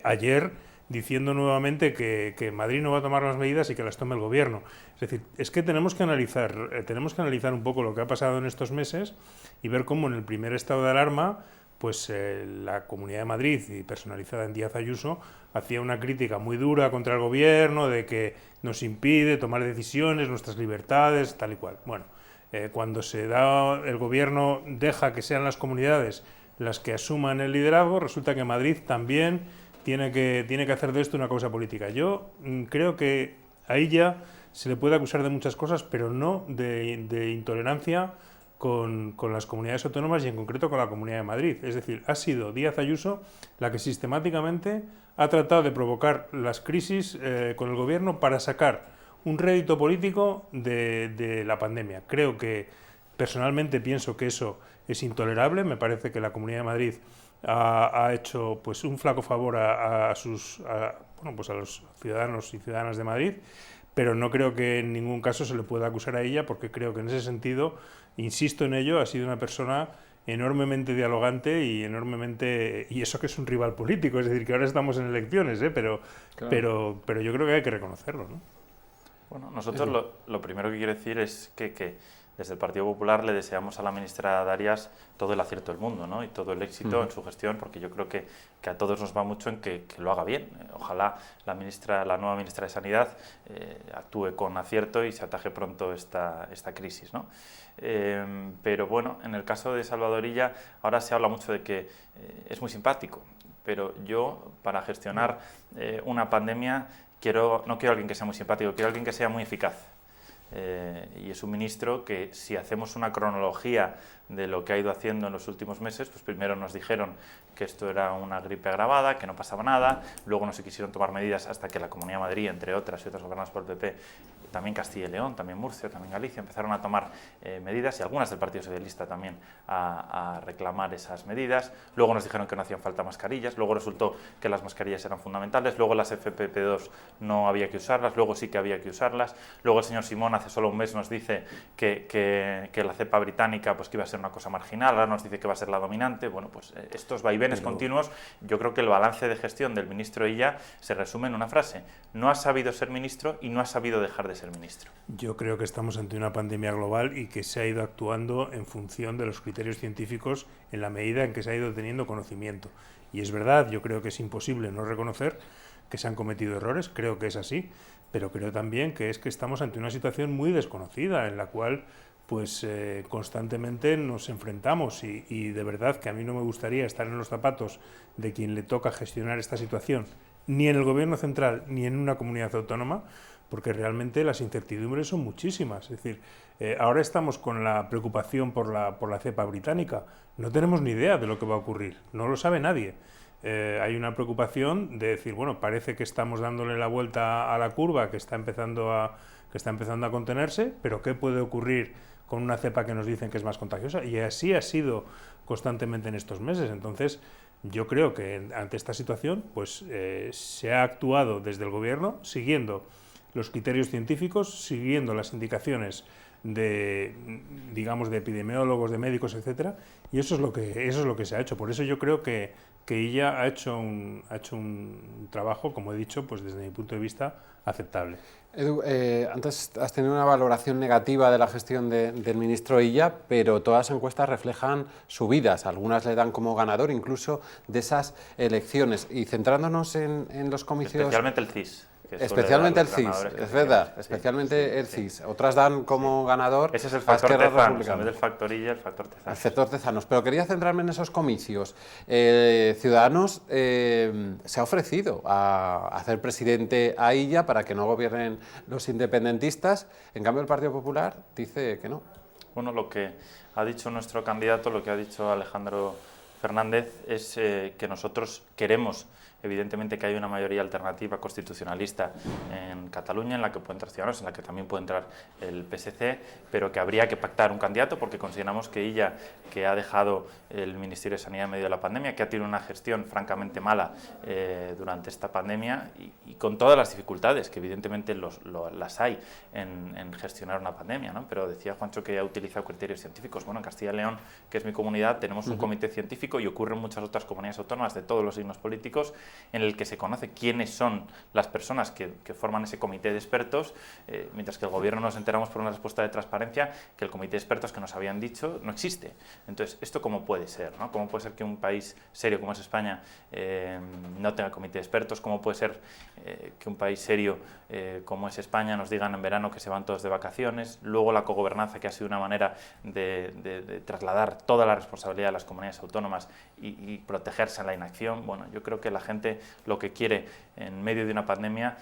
ayer, diciendo nuevamente que Madrid no va a tomar las medidas y que las tome el gobierno. Es decir, es que tenemos que analizar un poco lo que ha pasado en estos meses y ver cómo en el primer estado de alarma pues la Comunidad de Madrid, y personalizada en Díaz Ayuso, hacía una crítica muy dura contra el gobierno de que nos impide tomar decisiones, nuestras libertades, tal y cual. Bueno, cuando el gobierno deja que sean las comunidades las que asuman el liderazgo, resulta que Madrid también tiene que hacer de esto una causa política. Yo creo que a ella se le puede acusar de muchas cosas, pero no de intolerancia con las comunidades autónomas y en concreto con la Comunidad de Madrid. Es decir, ha sido Díaz Ayuso la que sistemáticamente ha tratado de provocar las crisis con el gobierno para sacar un rédito político de la pandemia. Creo que, personalmente, pienso que eso es intolerable. Me parece que la Comunidad de Madrid ha hecho pues un flaco favor a los ciudadanos y ciudadanas de Madrid, pero no creo que en ningún caso se le pueda acusar a ella, porque creo que en ese sentido, insisto en ello, ha sido una persona enormemente dialogante y eso que es un rival político, es decir, que ahora estamos en elecciones, pero yo creo que hay que reconocerlo, ¿no? Bueno, nosotros lo primero que quiero decir es que desde el Partido Popular le deseamos a la ministra Darias todo el acierto del mundo, ¿no? Y todo el éxito en su gestión, porque yo creo que a todos nos va mucho en que lo haga bien. Ojalá la nueva ministra de Sanidad actúe con acierto y se ataje pronto esta crisis, ¿no? Pero bueno, en el caso de Salvador Illa, ahora se habla mucho de que es muy simpático, pero yo, para gestionar una pandemia, no quiero a alguien que sea muy simpático, quiero a alguien que sea muy eficaz. Y es un ministro que, si hacemos una cronología de lo que ha ido haciendo en los últimos meses, pues primero nos dijeron que esto era una gripe agravada, que no pasaba nada, luego no se quisieron tomar medidas hasta que la Comunidad de Madrid, entre otras y otras gobernadas por el PP, también Castilla y León, también Murcia, también Galicia, empezaron a tomar medidas, y algunas del Partido Socialista también a reclamar esas medidas. Luego nos dijeron que no hacían falta mascarillas, luego resultó que las mascarillas eran fundamentales, luego las FFP2 no había que usarlas, luego sí que había que usarlas, luego el señor Simón hace solo un mes nos dice que la cepa británica pues que iba a ser una cosa marginal, ahora nos dice que va a ser la dominante. Bueno, pues estos vaivenes continuos, yo creo que el balance de gestión del ministro Illa se resume en una frase: no ha sabido ser ministro y no ha sabido dejar de ser ministro. Yo creo que estamos ante una pandemia global y que se ha ido actuando en función de los criterios científicos en la medida en que se ha ido teniendo conocimiento. Y es verdad, yo creo que es imposible no reconocer que se han cometido errores, creo que es así, pero creo también que estamos ante una situación muy desconocida en la cual pues constantemente nos enfrentamos y de verdad que a mí no me gustaría estar en los zapatos de quien le toca gestionar esta situación, ni en el gobierno central ni en una comunidad autónoma, porque realmente las incertidumbres son muchísimas. Es decir, ahora estamos con la preocupación por la cepa británica, no tenemos ni idea de lo que va a ocurrir, no lo sabe nadie. Hay una preocupación de decir, bueno, parece que estamos dándole la vuelta a la curva, que está empezando a contenerse, pero ¿qué puede ocurrir con una cepa que nos dicen que es más contagiosa? Y así ha sido constantemente en estos meses. Entonces, yo creo que ante esta situación pues se ha actuado desde el gobierno siguiendo los criterios científicos, siguiendo las indicaciones de epidemiólogos, de médicos, etcétera, y eso es lo que se ha hecho. Por eso yo creo que ella ha hecho un trabajo, como he dicho, pues desde mi punto de vista, aceptable. Edu, antes has tenido una valoración negativa de la gestión del ministro Illa, pero todas las encuestas reflejan subidas, algunas le dan como ganador incluso de esas elecciones. Y centrándonos en los comicios... Especialmente el CIS. Especialmente el CIS, es verdad, especialmente el CIS. Otras dan como ganador ese es el factor Tezanos, en vez del factor Illa, el factor Tezanos. El factor Tezanos, pero quería centrarme en esos comicios. Ciudadanos se ha ofrecido a hacer presidente a Illa para que no gobiernen los independentistas, en cambio el Partido Popular dice que no. Bueno, lo que ha dicho nuestro candidato, lo que ha dicho Alejandro Fernández, es que nosotros queremos, evidentemente, que haya una mayoría alternativa constitucionalista en Cataluña, en la que puede entrar Ciudadanos, en la que también puede entrar el PSC, pero que habría que pactar un candidato, porque consideramos que Illa, que ha dejado el Ministerio de Sanidad en medio de la pandemia, que ha tenido una gestión francamente mala durante esta pandemia y con todas las dificultades, que evidentemente las hay en gestionar una pandemia, ¿no? Pero decía Juancho que ha utilizado criterios científicos. Bueno, en Castilla y León, que es mi comunidad, tenemos un comité científico, y ocurre en muchas otras comunidades autónomas de todos los signos políticos, en el que se conoce quiénes son las personas que forman ese comité de expertos, mientras que el Gobierno nos enteramos por una respuesta de transparencia que el comité de expertos que nos habían dicho no existe. Entonces, ¿esto cómo puede ser, ¿no? ¿Cómo puede ser que un país serio como es España no tenga comité de expertos? ¿Cómo puede ser que un país serio como es España nos digan en verano que se van todos de vacaciones? Luego la cogobernanza, que ha sido una manera de trasladar toda la responsabilidad a las comunidades autónomas y protegerse en la inacción. Bueno, yo creo que la gente lo que quiere en medio de una pandemia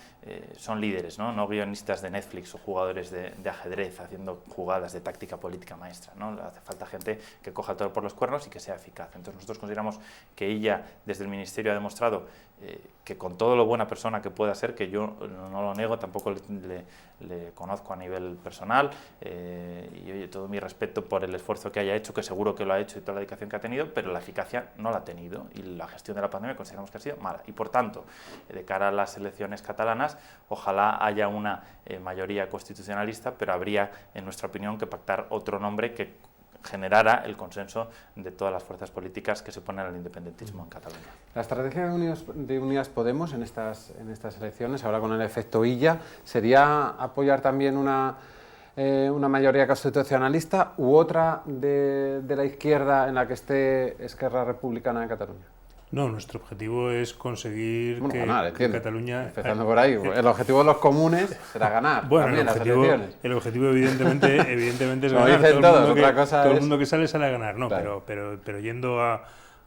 son líderes, no guionistas de Netflix o jugadores de ajedrez haciendo jugadas de táctica política maestra, ¿no? Hace falta gente que coja todo por los cuernos y que sea eficaz. Entonces nosotros consideramos que ella desde el Ministerio ha demostrado que con todo lo buena persona que pueda ser, que yo no lo niego, tampoco le conozco a nivel personal, y oye, todo mi respeto por el esfuerzo que haya hecho, que seguro que lo ha hecho y toda la dedicación que ha tenido, pero la eficacia no la ha tenido y la gestión de la pandemia consideramos que ha sido mala. Y por tanto, de cara a las elecciones catalanas, ojalá haya una mayoría constitucionalista, pero habría, en nuestra opinión, que pactar otro nombre que generara el consenso de todas las fuerzas políticas que se oponen al independentismo en Cataluña. La estrategia de Unidas Podemos en estas elecciones, ahora con el efecto Illa, sería apoyar también una mayoría constitucionalista u otra de la izquierda en la que esté Esquerra Republicana de Cataluña. No, nuestro objetivo es conseguir ganar, que Cataluña... Empezando por ahí, el objetivo de los comunes será ganar. Bueno, también el objetivo evidentemente es como ganar. Dicen Todo el mundo que sale a ganar, ¿no? Claro. Pero yendo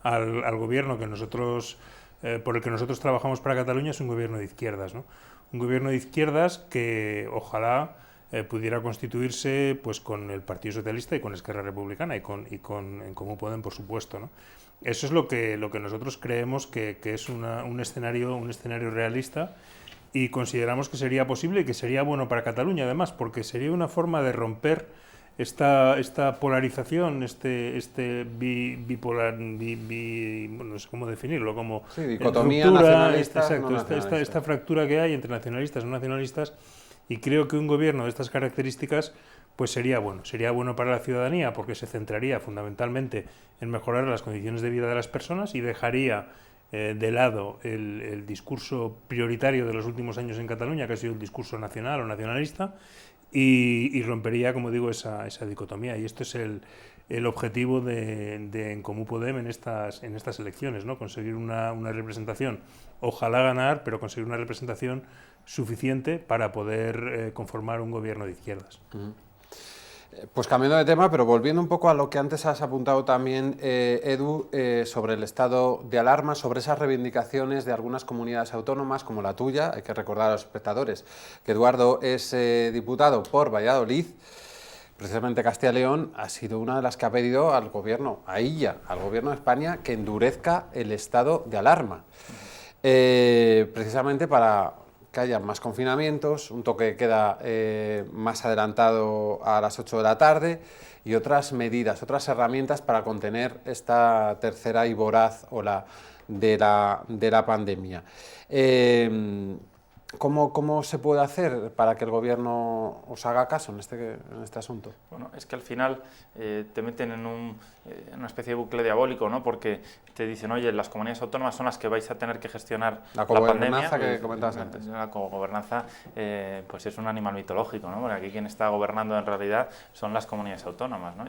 al gobierno que nosotros por el que nosotros trabajamos para Cataluña, es un gobierno de izquierdas, ¿no? Un gobierno de izquierdas que ojalá pudiera constituirse pues con el Partido Socialista y con Esquerra Republicana y con En Comú Podem, por supuesto, ¿no? Eso es lo que nosotros creemos que es un escenario realista, y consideramos que sería posible y que sería bueno para Cataluña, además, porque sería una forma de romper esta polarización, bipolar, bueno, no sé cómo definirlo, como dicotomía ruptura, nacionalista, exacto, no nacionalista. esta fractura que hay entre nacionalistas y no nacionalistas, y creo que un gobierno de estas características pues sería bueno para la ciudadanía, porque se centraría fundamentalmente en mejorar las condiciones de vida de las personas y dejaría de lado el discurso prioritario de los últimos años en Cataluña, que ha sido el discurso nacional o nacionalista, y rompería, como digo, esa dicotomía. Y esto es el objetivo de En Comú Podem en estas elecciones, ¿no? Conseguir una representación, ojalá ganar, pero conseguir una representación suficiente para poder conformar un gobierno de izquierdas. Pues cambiando de tema, pero volviendo un poco a lo que antes has apuntado también, Edu, sobre el estado de alarma, sobre esas reivindicaciones de algunas comunidades autónomas como la tuya. Hay que recordar a los espectadores que Eduardo es diputado por Valladolid. Precisamente Castilla y León ha sido una de las que ha pedido al gobierno, al gobierno de España, que endurezca el estado de alarma, precisamente para que haya más confinamientos, un toque de queda más adelantado a las 8 de la tarde y otras medidas, otras herramientas para contener esta tercera y voraz ola de la pandemia. ¿Cómo se puede hacer para que el gobierno os haga caso en este asunto? Bueno, es que al final te meten en una especie de bucle diabólico, ¿no? Porque te dicen, oye, las comunidades autónomas son las que vais a tener que gestionar la pandemia. Que comentabas antes. La cogobernanza pues es un animal mitológico, ¿no? Porque aquí quien está gobernando en realidad son las comunidades autónomas, ¿no?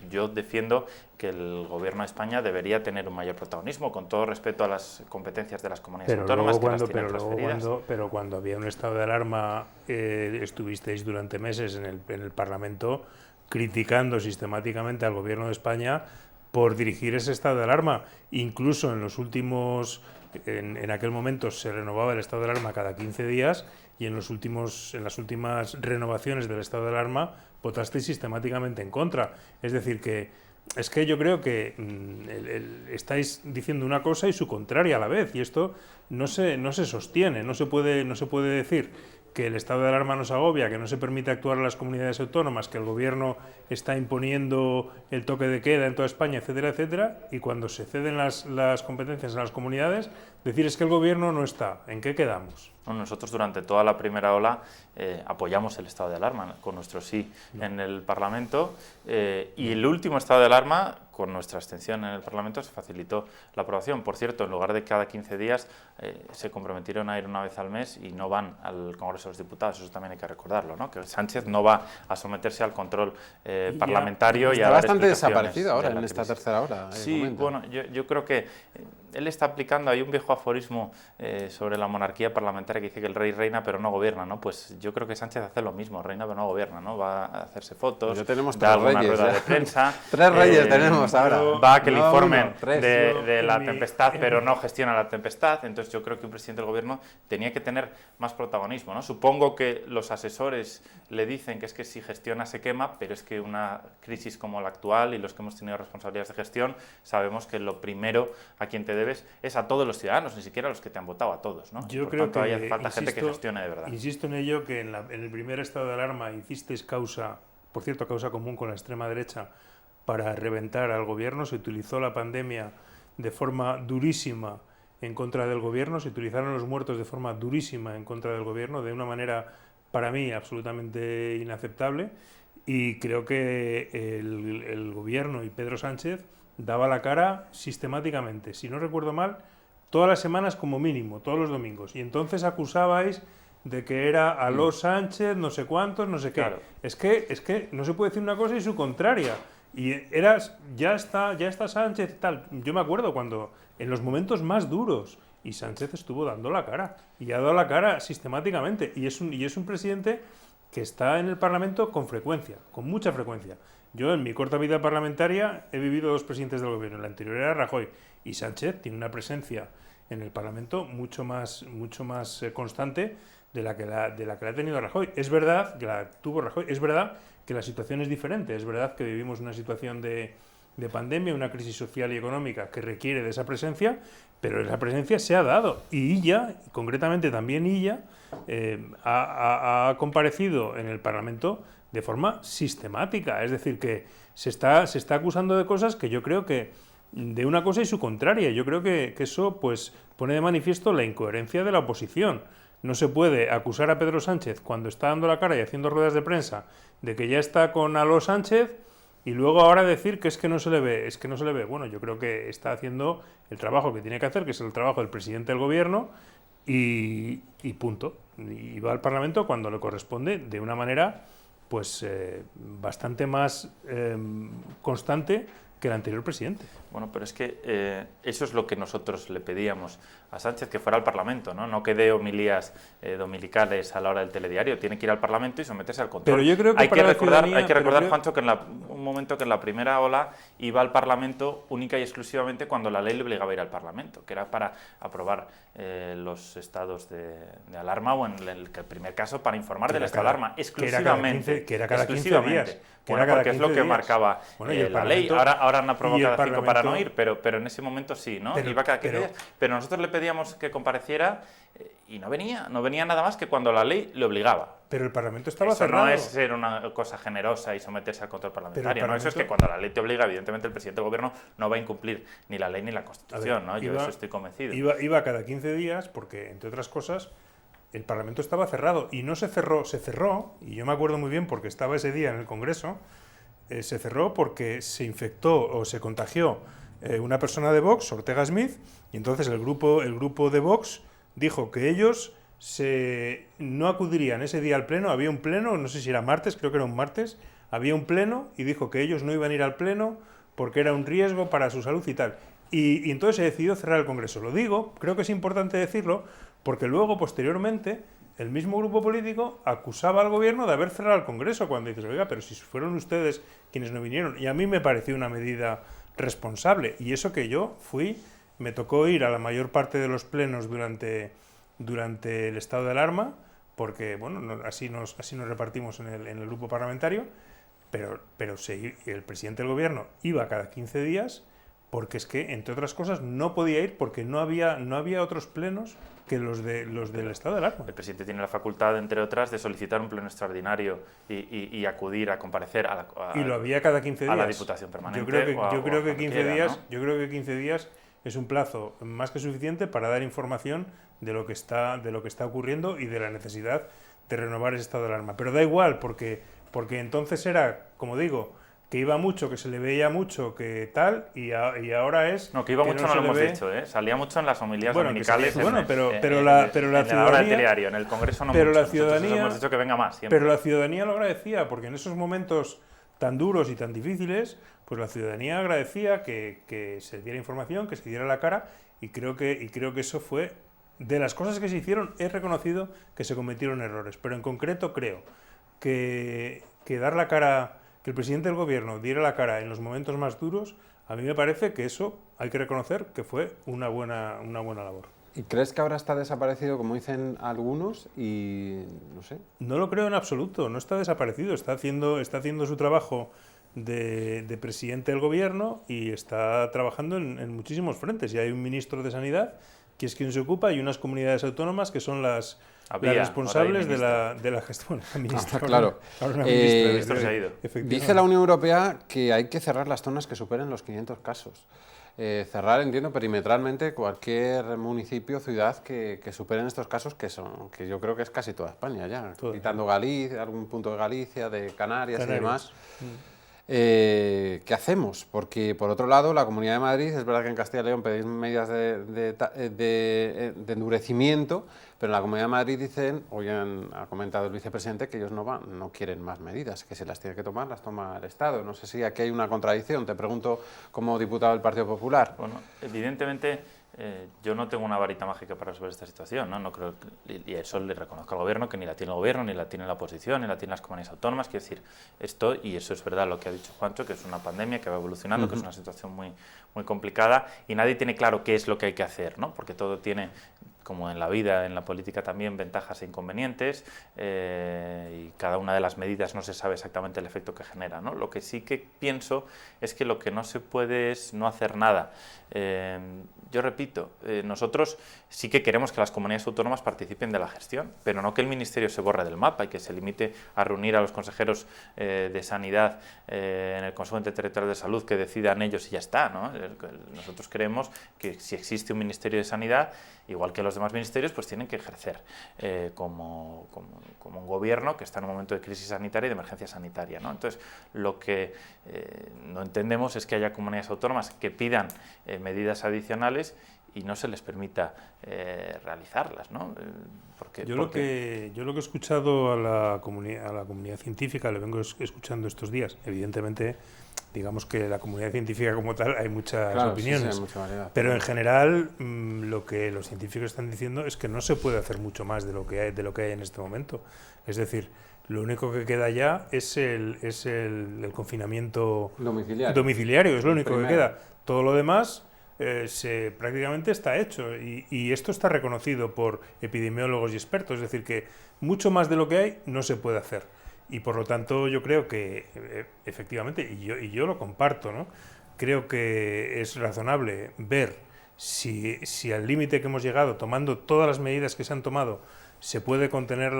Yo defiendo que el gobierno de España debería tener un mayor protagonismo, con todo respeto a las competencias de las comunidades autónomas que las tienen transferidas. Pero cuando había un estado de alarma, estuvisteis durante meses en el Parlamento criticando sistemáticamente al gobierno de España por dirigir ese estado de alarma. Incluso en los últimos, en aquel momento se renovaba el estado de alarma cada 15 días y en las últimas renovaciones del estado de alarma votasteis sistemáticamente en contra. Es decir, es que yo creo que estáis diciendo una cosa y su contraria a la vez, y esto no se sostiene. No se puede decir que el estado de alarma nos agobia, que no se permite actuar a las comunidades autónomas, que el gobierno está imponiendo el toque de queda en toda España, etcétera, etcétera, y cuando se ceden las competencias a las comunidades, decir es que el gobierno no está. ¿En qué quedamos? Bueno, nosotros durante toda la primera ola apoyamos el estado de alarma con nuestro sí en el Parlamento, y el último estado de alarma con nuestra abstención en el Parlamento se facilitó la aprobación. Por cierto, en lugar de cada 15 días, se comprometieron a ir una vez al mes y no van al Congreso de los Diputados. Eso también hay que recordarlo, ¿no? Que Sánchez no va a someterse al control parlamentario. Está bastante desaparecido ahora en esta tercera hora. Sí, bueno, yo creo que él está aplicando, hay un viejo aforismo sobre la monarquía parlamentaria que dice que el rey reina pero no gobierna, ¿no? Pues yo creo que Sánchez hace lo mismo, reina pero no gobierna, ¿no? Va a hacerse fotos, ya tenemos da alguna reyes, rueda de prensa. 3 reyes tenemos ahora. Va a que le informen uno, 3. de la tempestad, pero no gestiona la tempestad. Entonces yo creo que un presidente del gobierno tenía que tener más protagonismo, ¿no? Supongo que los asesores le dicen que es que si gestiona se quema, pero es que una crisis como la actual y los que hemos tenido responsabilidades de gestión, sabemos que lo primero a quien te debes es a todos los ciudadanos, ni siquiera a los que te han votado, a todos, ¿no? Yo Por creo tanto, que hay falta gente que gestione de verdad. Insisto en ello, que en el primer estado de alarma hicisteis causa, por cierto, causa común con la extrema derecha, para reventar al gobierno. Se utilizó la pandemia de forma durísima en contra del gobierno, se utilizaron los muertos de forma durísima en contra del gobierno, de una manera, para mí, absolutamente inaceptable, y creo que el gobierno y Pedro Sánchez daba la cara sistemáticamente, si no recuerdo mal, todas las semanas como mínimo, todos los domingos, y entonces acusabais de que era Aló Sánchez, no sé cuántos, no sé qué. Claro. Es que no se puede decir una cosa y su contraria. Y ya está Sánchez y tal. Yo me acuerdo cuando, en los momentos más duros, y Sánchez estuvo dando la cara, y ha dado la cara sistemáticamente, y es un presidente que está en el Parlamento con frecuencia, con mucha frecuencia. Yo en mi corta vida parlamentaria he vivido 2 presidentes del gobierno, el anterior era Rajoy, y Sánchez tiene una presencia en el Parlamento mucho más constante de la que la ha tenido Rajoy. Es verdad que la tuvo Rajoy, es verdad que la situación es diferente, es verdad que vivimos una situación de pandemia, una crisis social y económica que requiere de esa presencia, pero esa presencia se ha dado, y ella, concretamente también ella, ha comparecido en el Parlamento de forma sistemática, es decir, que se está acusando de cosas que yo creo que de una cosa y su contraria. Yo creo que eso pues pone de manifiesto la incoherencia de la oposición. No se puede acusar a Pedro Sánchez cuando está dando la cara y haciendo ruedas de prensa de que ya está con Aló Sánchez y luego ahora decir que es que no se le ve. Bueno, yo creo que está haciendo el trabajo que tiene que hacer, que es el trabajo del presidente del gobierno, y punto. Y va al Parlamento cuando le corresponde de una manera pues bastante más constante que el anterior presidente. Bueno, pero es que eso es lo que nosotros le pedíamos a Sánchez, que fuera al Parlamento, ¿no? Que dé homilías dominicales a la hora del telediario, tiene que ir al Parlamento y someterse al control. Pero yo creo que hay que recordar, Juancho, que un momento que en la primera ola iba al Parlamento única y exclusivamente cuando la ley le obligaba a ir al Parlamento, que era para aprobar los estados de alarma, o en el primer caso para informar del estado de alarma, exclusivamente. Que era cada 15 días. Bueno, porque es lo que marcaba la ley. Ahora han aprobado cada 5 para no ir, pero en ese momento sí, ¿no? Iba cada 15 días. Pero nosotros le pedíamos que compareciera y no venía nada más que cuando la ley le obligaba. Pero el Parlamento estaba eso cerrado. No es ser una cosa generosa y someterse al control parlamentario, ¿no? Eso es que cuando la ley te obliga, evidentemente el presidente del gobierno no va a incumplir ni la ley ni la Constitución, ¿no? Yo eso estoy convencido. Iba cada 15 días porque, entre otras cosas, el Parlamento estaba cerrado, y no se cerró, y yo me acuerdo muy bien porque estaba ese día en el Congreso, se cerró porque se infectó o se contagió una persona de Vox, Ortega Smith, y entonces el grupo de Vox dijo que ellos no acudirían ese día al pleno. Había un pleno, no sé si era martes, creo que era un martes, había un pleno, y dijo que ellos no iban a ir al pleno porque era un riesgo para su salud y tal. Y entonces se decidió cerrar el Congreso. Lo digo, creo que es importante decirlo, porque luego, posteriormente, el mismo grupo político acusaba al gobierno de haber cerrado el Congreso, cuando dices, oiga, pero si fueron ustedes quienes no vinieron. Y a mí me pareció una medida responsable, y eso que yo me tocó ir a la mayor parte de los plenos durante el estado de alarma, porque bueno, así nos repartimos en el grupo parlamentario, pero el presidente del gobierno iba cada 15 días, porque es que, entre otras cosas, no podía ir porque no había otros plenos que los del estado de alarma. El presidente tiene la facultad, entre otras, de solicitar un pleno extraordinario y acudir a comparecer y lo había cada 15 días. A la Diputación Permanente. Yo creo que 15 días es un plazo más que suficiente para dar información de lo que está ocurriendo y de la necesidad de renovar ese estado de alarma. Pero da igual, porque entonces era, como digo, que iba mucho, que se le veía mucho, que tal, y ahora es... No, que iba mucho no lo hemos dicho, salía mucho en las homilías dominicales, pero en la la ciudadanía, hora del teleario, en el Congreso no pero mucho. La ciudadanía, nosotros hemos dicho que venga más siempre. Pero la ciudadanía lo agradecía, porque en esos momentos tan duros y tan difíciles, pues la ciudadanía agradecía que se diera información, que se diera la cara, y creo que eso fue... De las cosas que se hicieron, he reconocido que se cometieron errores, pero en concreto creo que dar la cara, que el presidente del gobierno diera la cara en los momentos más duros, a mí me parece que eso hay que reconocer que fue una buena labor. ¿Y crees que ahora está desaparecido, como dicen algunos? Y no sé. No lo creo en absoluto, no está desaparecido, está haciendo su trabajo de presidente del gobierno y está trabajando en muchísimos frentes. Y hay un ministro de Sanidad que es quien se ocupa, y unas comunidades autónomas que son las responsables de la gestión. Claro. Dice la Unión Europea que hay que cerrar las zonas que superen los 500 casos. Cerrar, entiendo, perimetralmente cualquier municipio o ciudad que superen estos casos, que yo creo que es casi toda España ya, quitando Galicia, algún punto de Galicia, de Canarias y demás. ¿Qué hacemos? Porque, por otro lado, la Comunidad de Madrid, es verdad que en Castilla y León pedís medidas de endurecimiento, pero en la Comunidad de Madrid dicen, hoy ha comentado el vicepresidente, que ellos no quieren más medidas, que si las tiene que tomar, las toma el Estado. No sé si aquí hay una contradicción. Te pregunto, como diputado del Partido Popular. Bueno, evidentemente... yo no tengo una varita mágica para resolver esta situación, ¿no? No creo y eso le reconozco al gobierno, que ni la tiene el gobierno, ni la tiene la oposición, ni la tienen las comunidades autónomas. Quiero decir, esto, y eso es verdad lo que ha dicho Juancho, que es una pandemia que va evolucionando, que es una situación muy, muy complicada, y nadie tiene claro qué es lo que hay que hacer, ¿no? Porque todo tiene, como en la vida, en la política también, ventajas e inconvenientes, y cada una de las medidas no se sabe exactamente el efecto que genera, ¿no? Lo que sí que pienso es que lo que no se puede es no hacer nada. Yo repito, nosotros sí que queremos que las comunidades autónomas participen de la gestión, pero no que el Ministerio se borre del mapa y que se limite a reunir a los consejeros de Sanidad en el Consejo Interterritorial de Salud, que decidan ellos y ya está, ¿no? Nosotros creemos que si existe un Ministerio de Sanidad, igual que los demás ministerios, pues tienen que ejercer como un gobierno que está en un momento de crisis sanitaria y de emergencia sanitaria, ¿no? Entonces, lo que no entendemos es que haya comunidades autónomas que pidan medidas adicionales y no se les permita realizarlas, ¿no? Yo lo que he escuchado a la comunidad científica, le vengo escuchando estos días, evidentemente, digamos que la comunidad científica como tal hay muchas opiniones, sí, mucha variedad, pero en general lo que los científicos están diciendo es que no se puede hacer mucho más de lo que hay en este momento. Es decir, lo único que queda ya es el confinamiento domiciliario, es lo único que queda. Todo lo demás prácticamente está hecho y esto está reconocido por epidemiólogos y expertos, es decir, que mucho más de lo que hay no se puede hacer. Y por lo tanto yo creo que efectivamente, y yo lo comparto, ¿no? Creo que es razonable ver si al límite que hemos llegado, tomando todas las medidas que se han tomado, se puede contener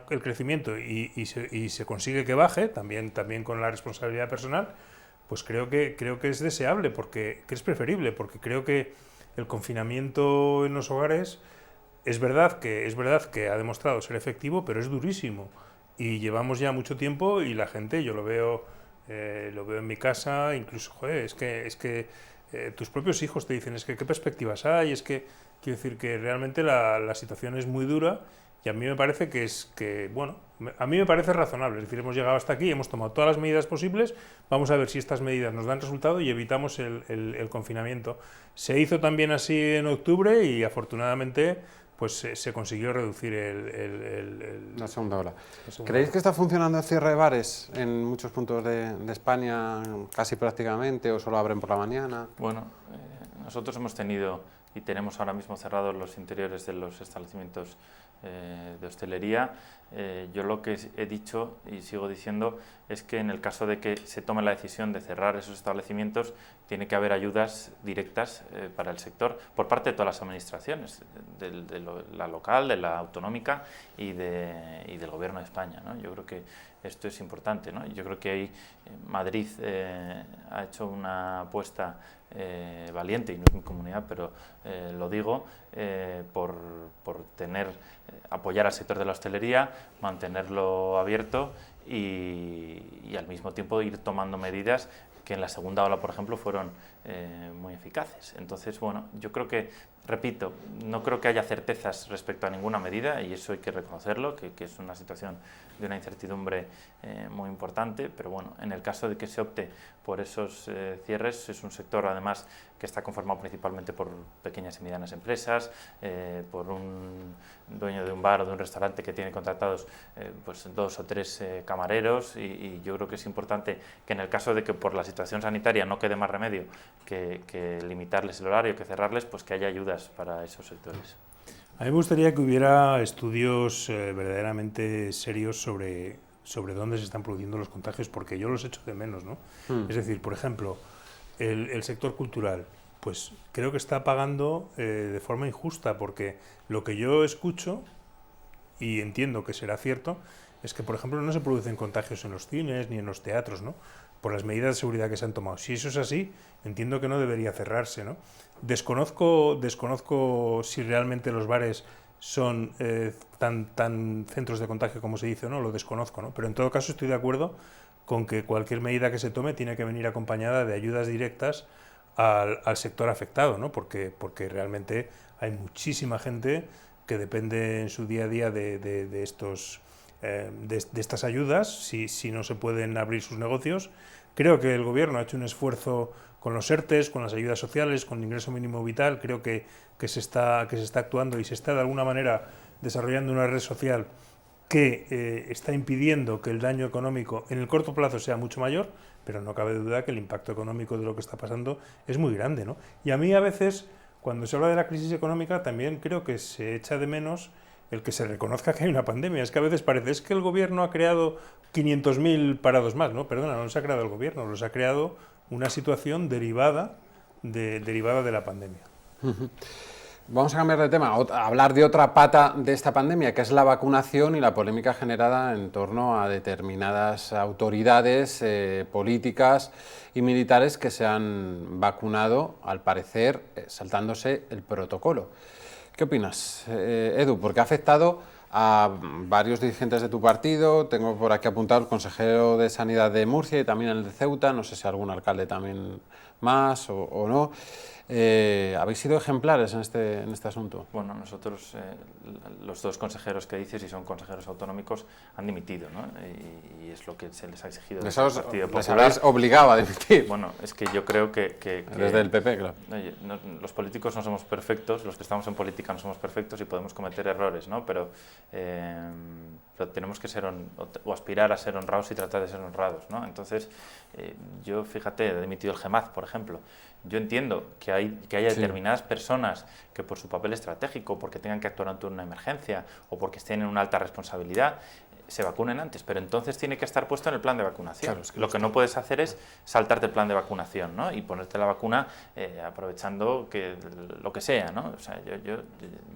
el crecimiento y se consigue que baje, también con la responsabilidad personal, pues creo que es deseable, que es preferible, porque creo que el confinamiento en los hogares es verdad que ha demostrado ser efectivo, pero es durísimo. Y llevamos ya mucho tiempo y la gente, yo lo veo en mi casa, incluso, joder, es que tus propios hijos te dicen, es que qué perspectivas hay, quiero decir que realmente la situación es muy dura y a mí me parece a mí me parece razonable, es decir, hemos llegado hasta aquí, hemos tomado todas las medidas posibles, vamos a ver si estas medidas nos dan resultado y evitamos el confinamiento. Se hizo también así en octubre y afortunadamente pues se consiguió reducir la segunda ola. ¿Creéis que está funcionando el cierre de bares en muchos puntos de España casi prácticamente o solo abren por la mañana? Bueno, nosotros hemos tenido y tenemos ahora mismo cerrados los interiores de los establecimientos de hostelería. Yo lo que he dicho y sigo diciendo es que en el caso de que se tome la decisión de cerrar esos establecimientos, tiene que haber ayudas directas para el sector por parte de todas las administraciones, de la local, de la autonómica y del Gobierno de España, ¿no? Yo creo que esto es importante, ¿no? Yo creo que ahí Madrid ha hecho una apuesta valiente, y no es mi comunidad, pero lo digo, por apoyar al sector de la hostelería, mantenerlo abierto y al mismo tiempo ir tomando medidas que en la segunda ola, por ejemplo, fueron muy eficaces. Entonces, bueno, yo creo que, repito, no creo que haya certezas respecto a ninguna medida, y eso hay que reconocerlo, que es una situación de una incertidumbre muy importante, pero bueno, en el caso de que se opte por esos cierres, es un sector además que está conformado principalmente por pequeñas y medianas empresas, por un dueño de un bar o de un restaurante que tiene contratados pues 2 o 3 camareros, y yo creo que es importante que en el caso de que por la situación sanitaria no quede más remedio que limitarles el horario, que cerrarles, pues que haya ayudas para esos sectores. A mí me gustaría que hubiera estudios verdaderamente serios sobre dónde se están produciendo los contagios, porque yo los echo de menos, ¿no? Es decir, por ejemplo, el sector cultural, pues creo que está pagando de forma injusta, porque lo que yo escucho, y entiendo que será cierto, es que, por ejemplo, no se producen contagios en los cines ni en los teatros, ¿no?, por las medidas de seguridad que se han tomado. Si eso es así, entiendo que no debería cerrarse, ¿no? Desconozco si realmente los bares son tan centros de contagio como se dice, ¿no? Lo desconozco, ¿no? Pero en todo caso estoy de acuerdo con que cualquier medida que se tome tiene que venir acompañada de ayudas directas al sector afectado, ¿no? Porque realmente hay muchísima gente que depende en su día a día de estas ayudas, si no se pueden abrir sus negocios. Creo que el Gobierno ha hecho un esfuerzo con los ERTEs, con las ayudas sociales, con el ingreso mínimo vital. Creo que se está actuando y se está de alguna manera desarrollando una red social que está impidiendo que el daño económico en el corto plazo sea mucho mayor, pero no cabe duda que el impacto económico de lo que está pasando es muy grande, ¿no? Y a mí a veces, cuando se habla de la crisis económica, también creo que se echa de menos el que se reconozca que hay una pandemia. Es que a veces parece que el Gobierno ha creado 500.000 parados más, ¿no? Perdona, no los ha creado el Gobierno, los ha creado una situación derivada de la pandemia. Vamos a cambiar de tema, a hablar de otra pata de esta pandemia, que es la vacunación y la polémica generada en torno a determinadas autoridades políticas y militares que se han vacunado, al parecer, saltándose el protocolo. ¿Qué opinas, Edu? Porque ha afectado a varios dirigentes de tu partido. Tengo por aquí apuntado el consejero de Sanidad de Murcia y también el de Ceuta, no sé si algún alcalde también más o no. ¿Habéis sido ejemplares en este asunto? Bueno, nosotros, los 2 consejeros que dices, y son consejeros autonómicos, han dimitido, ¿no? Y es lo que se les ha exigido desde el Partido Popular. ¿Les habéis obligado a dimitir? Bueno, es que yo creo que desde el PP, claro. Oye, los políticos no somos perfectos, los que estamos en política no somos perfectos y podemos cometer errores, ¿no? Pero tenemos que ser o aspirar a ser honrados y tratar de ser honrados, ¿no? Entonces, yo, fíjate, he dimitido el GEMAZ, por ejemplo. Yo entiendo que haya determinadas personas que por su papel estratégico, porque tengan que actuar ante una emergencia o porque estén en una alta responsabilidad, se vacunen antes, pero entonces tiene que estar puesto en el plan de vacunación. Claro, es que lo que no puedes hacer es saltarte el plan de vacunación, ¿no? Y ponerte la vacuna aprovechando lo que sea, ¿no? O sea,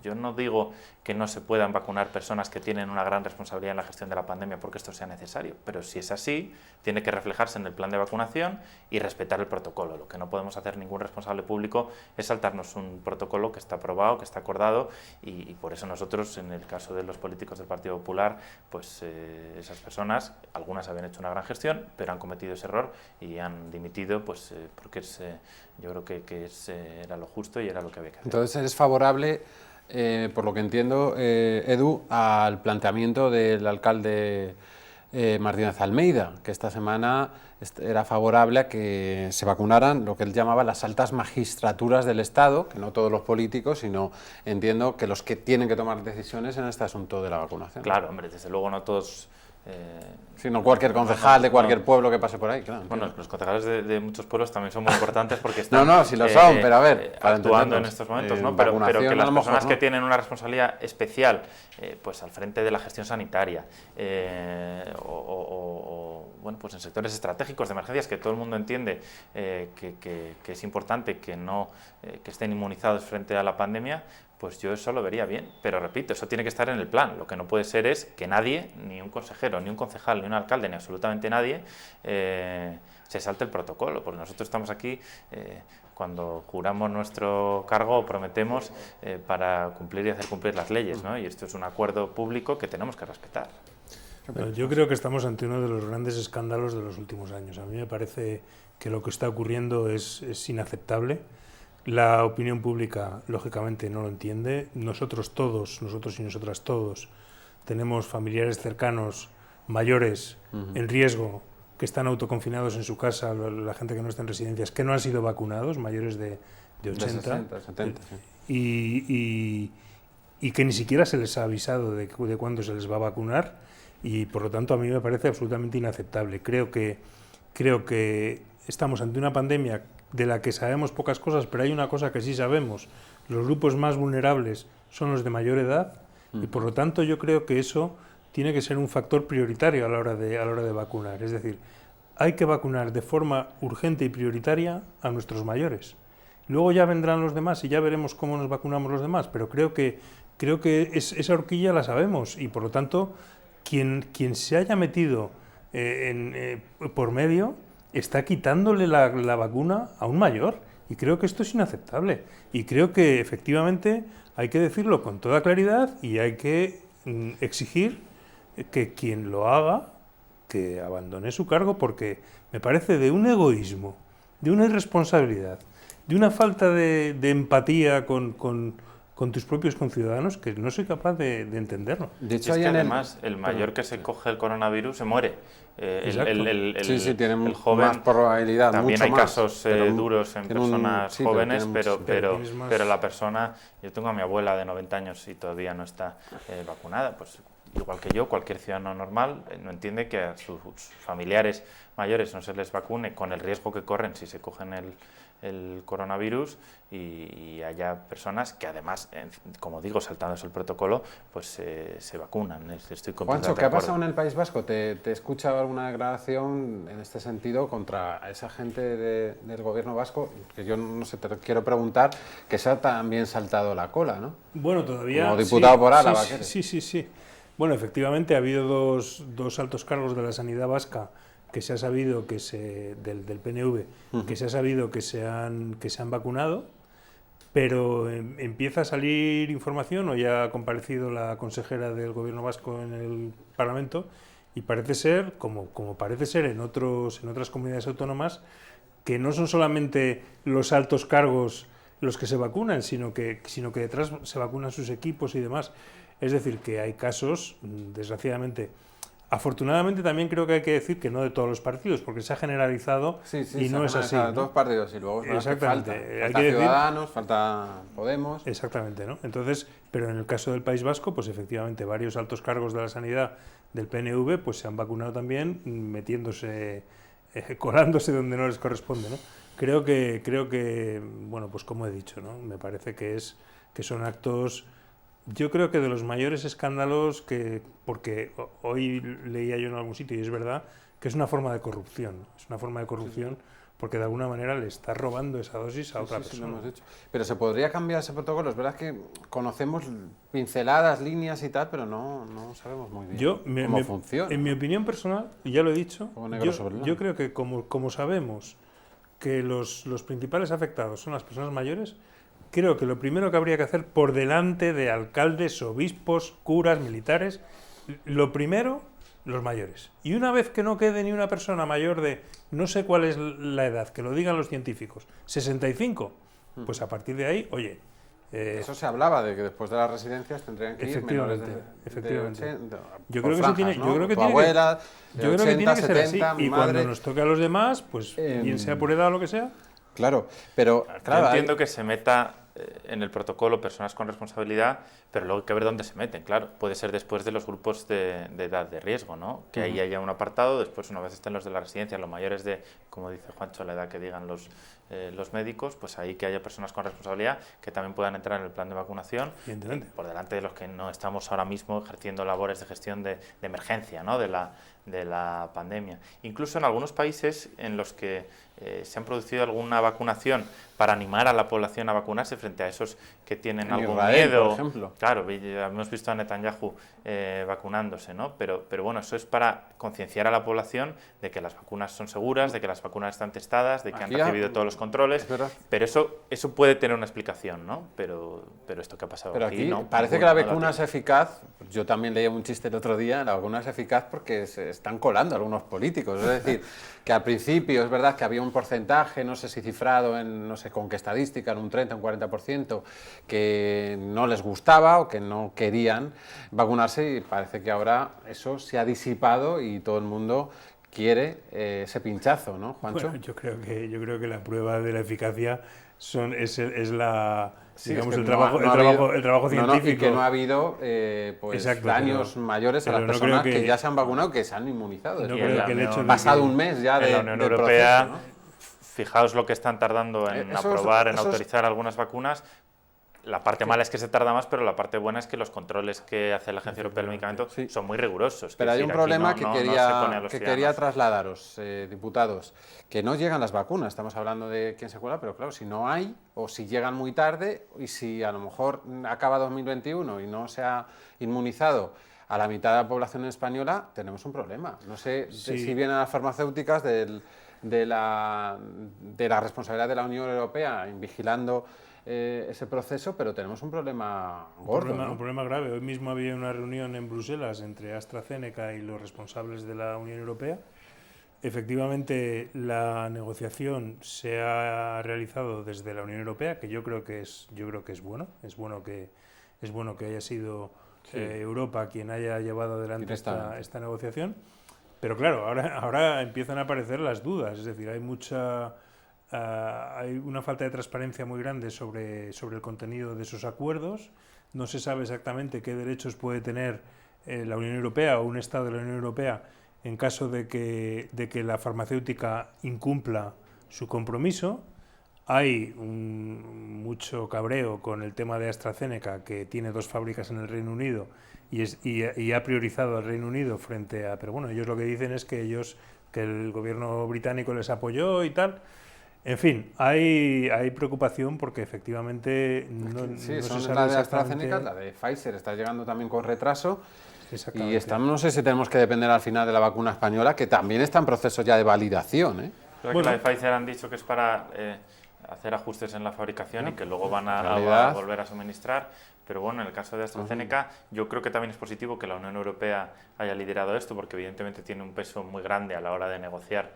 yo no digo que no se puedan vacunar personas que tienen una gran responsabilidad en la gestión de la pandemia porque esto sea necesario, pero si es así, tiene que reflejarse en el plan de vacunación y respetar el protocolo. Lo que no podemos hacer ningún responsable público es saltarnos un protocolo que está aprobado, que está acordado, y por eso nosotros, en el caso de los políticos del Partido Popular, pues esas personas, algunas habían hecho una gran gestión, pero han cometido ese error y han dimitido, pues porque yo creo que era lo justo y era lo que había que hacer. Entonces, ¿eres favorable, por lo que entiendo, Edu, al planteamiento del alcalde Martínez Almeida, que esta semana era favorable a que se vacunaran lo que él llamaba las altas magistraturas del Estado, que no todos los políticos, sino entiendo que los que tienen que tomar decisiones en este asunto de la vacunación? Claro, hombre, desde luego no todos... sino cualquier concejal de cualquier pueblo que pase por ahí, claro. Bueno, los concejales de muchos pueblos también son muy importantes porque están sí lo son, pero a ver, actuando en estos momentos, ¿no? Pero que las personas que tienen una responsabilidad especial, pues al frente de la gestión sanitaria, bueno, pues en sectores estratégicos de emergencias que todo el mundo entiende que es importante que estén inmunizados frente a la pandemia, pues yo eso lo vería bien, pero repito, eso tiene que estar en el plan. Lo que no puede ser es que nadie, ni un consejero, ni un concejal, ni un alcalde, ni absolutamente nadie, se salte el protocolo, porque nosotros estamos aquí cuando juramos nuestro cargo o prometemos para cumplir y hacer cumplir las leyes, ¿no? Y esto es un acuerdo público que tenemos que respetar. Yo creo que estamos ante uno de los grandes escándalos de los últimos años. A mí me parece que lo que está ocurriendo es inaceptable. La opinión pública, lógicamente, no lo entiende. Nosotros y nosotras todos, tenemos familiares cercanos, mayores, en riesgo, que están autoconfinados en su casa, la gente que no está en residencias, que no han sido vacunados, mayores de 80. De 60, 70, sí. Y que ni siquiera se les ha avisado de cuándo se les va a vacunar, y por lo tanto a mí me parece absolutamente inaceptable. Creo que estamos ante una pandemia de la que sabemos pocas cosas, pero hay una cosa que sí sabemos: los grupos más vulnerables son los de mayor edad, y por lo tanto yo creo que eso tiene que ser un factor prioritario a la hora de vacunar. Es decir, hay que vacunar de forma urgente y prioritaria a nuestros mayores. Luego ya vendrán los demás y ya veremos cómo nos vacunamos los demás, pero creo que esa horquilla la sabemos, y por lo tanto quien se haya metido por medio está quitándole la vacuna a un mayor, y creo que esto es inaceptable, y creo que efectivamente hay que decirlo con toda claridad y hay que exigir que quien lo haga, que abandone su cargo, porque me parece de un egoísmo, de una irresponsabilidad, de una falta de empatía con tus propios conciudadanos, que no soy capaz de entenderlo. De hecho, es que además el mayor que se coge el coronavirus se muere. Tiene el joven, más probabilidad. También mucho hay más, casos duros en personas jóvenes, pero la persona... Yo tengo a mi abuela de 90 años y todavía no está vacunada. Pues igual que yo, cualquier ciudadano normal no entiende que a sus familiares mayores no se les vacune, con el riesgo que corren si se cogen el coronavirus, y haya personas que además, como digo, saltándose el protocolo, pues se vacunan. Estoy Juancho, ¿qué ha pasado en el País Vasco? ¿Te he escuchado alguna declaración en este sentido contra esa gente del gobierno vasco? Que yo no sé, te quiero preguntar, que se ha también saltado la cola, ¿no? Bueno, todavía... Como diputado por Álava. Sí. Bueno, efectivamente ha habido dos altos cargos de la sanidad vasca que se ha sabido del PNV, que se ha sabido que se han vacunado, pero empieza a salir información, o ya ha comparecido la consejera del gobierno vasco en el Parlamento, y parece ser, como parece ser en otras comunidades autónomas, que no son solamente los altos cargos los que se vacunan, sino que detrás se vacunan sus equipos y demás. Es decir, que hay casos, desgraciadamente. Afortunadamente también creo que hay que decir que no de todos los partidos, porque se ha generalizado y no es así, ¿no? Dos partidos y luego exactamente. Falta Ciudadanos, falta Podemos. Exactamente, ¿no? Entonces, pero en el caso del País Vasco, pues efectivamente varios altos cargos de la sanidad del PNV pues se han vacunado también, colándose donde no les corresponde, ¿no? Creo que bueno, pues como he dicho, ¿no? Me parece que son actos... Yo creo que de los mayores escándalos, porque hoy leía yo en algún sitio, y es verdad, que es una forma de corrupción. Es una forma de corrupción porque de alguna manera le está robando esa dosis a otra persona. Lo hemos dicho. Pero se podría cambiar ese protocolo. Es verdad que conocemos pinceladas, líneas y tal, pero no sabemos muy bien cómo funciona. En mi opinión personal, y ya lo he dicho, yo creo que como sabemos que los principales afectados son las personas mayores, creo que lo primero que habría que hacer, por delante de alcaldes, obispos, curas, militares, lo primero, los mayores. Y una vez que no quede ni una persona mayor de, no sé cuál es la edad, que lo digan los científicos, 65, pues a partir de ahí, oye... Eso se hablaba, de que después de las residencias tendrían que ir menores de 80. Yo creo que tiene que ser así. Y cuando nos toque a los demás, pues bien sea por edad o lo que sea... Claro, pero... Yo entiendo que se meta en el protocolo personas con responsabilidad, pero luego hay que ver dónde se meten, claro. Puede ser después de los grupos de edad de riesgo, ¿no? Que ahí haya un apartado, después una vez estén los de la residencia, los mayores de, como dice Juancho, la edad que digan los médicos, pues ahí que haya personas con responsabilidad que también puedan entrar en el plan de vacunación, por delante de los que no estamos ahora mismo ejerciendo labores de gestión de emergencia, ¿no? de la pandemia. Incluso en algunos países en los que se han producido alguna vacunación para animar a la población a vacunarse frente a esos que tienen algún miedo. Por ejemplo. Claro, hemos visto a Netanyahu vacunándose, ¿no? Pero bueno, eso es para concienciar a la población de que las vacunas son seguras, de que las las vacunas están testadas, de que Aquí han recibido todos los controles, pero eso puede tener una explicación, ¿no? Pero esto que ha pasado Pero aquí, aquí no, parece que la ninguna, vacuna es eficaz. Yo también leía un chiste el otro día, la vacuna es eficaz porque se están colando algunos políticos. Es decir, que al principio es verdad que había un porcentaje, no sé si cifrado en no sé con qué estadística, en un 30 o un 40%, que no les gustaba o que no querían vacunarse, y parece que ahora eso se ha disipado y todo el mundo quiere ese pinchazo, ¿no, Juancho? Bueno, yo creo que la prueba de la eficacia es la... Sí, digamos, es que el trabajo científico. Y que no ha habido daños mayores a las personas que ya se han vacunado, que se han inmunizado. No creo que el hecho de pasado un mes ya en la Unión del Europea, proceso, ¿no? Fijaos lo que están tardando en aprobar, en autorizar algunas vacunas. La parte mala es que se tarda más, pero la parte buena es que los controles que hace la Agencia Europea del Medicamento son muy rigurosos. Pero hay un problema que quería trasladaros, trasladaros, diputados, que no llegan las vacunas. Estamos hablando de quién se cuela, pero claro, si no hay, o si llegan muy tarde, y si a lo mejor acaba 2021 y no se ha inmunizado a la mitad de la población española, tenemos un problema. No sé si vienen las farmacéuticas de la responsabilidad de la Unión Europea en vigilando ese proceso, pero tenemos un problema gordo. Un problema grave. Hoy mismo había una reunión en Bruselas entre AstraZeneca y los responsables de la Unión Europea. Efectivamente, la negociación se ha realizado desde la Unión Europea, que yo creo que es bueno. Es bueno que haya sido Europa quien haya llevado adelante esta negociación. Pero claro, ahora empiezan a aparecer las dudas. Es decir, hay una falta de transparencia muy grande sobre el contenido de esos acuerdos. No se sabe exactamente qué derechos puede tener la Unión Europea o un Estado de la Unión Europea en caso de que la farmacéutica incumpla su compromiso. Hay mucho cabreo con el tema de AstraZeneca, que tiene 2 fábricas en el Reino Unido y ha priorizado al Reino Unido frente a... Pero bueno, ellos lo que dicen es que el gobierno británico les apoyó y tal. En fin, hay preocupación porque efectivamente no se sabe la de AstraZeneca, la de Pfizer está llegando también con retraso. Y no sé si tenemos que depender al final de la vacuna española, que también está en proceso ya de validación. Creo que la de Pfizer han dicho que es para hacer ajustes en la fabricación y que luego van a volver a suministrar. Pero bueno, en el caso de AstraZeneca, yo creo que también es positivo que la Unión Europea haya liderado esto, porque evidentemente tiene un peso muy grande a la hora de negociar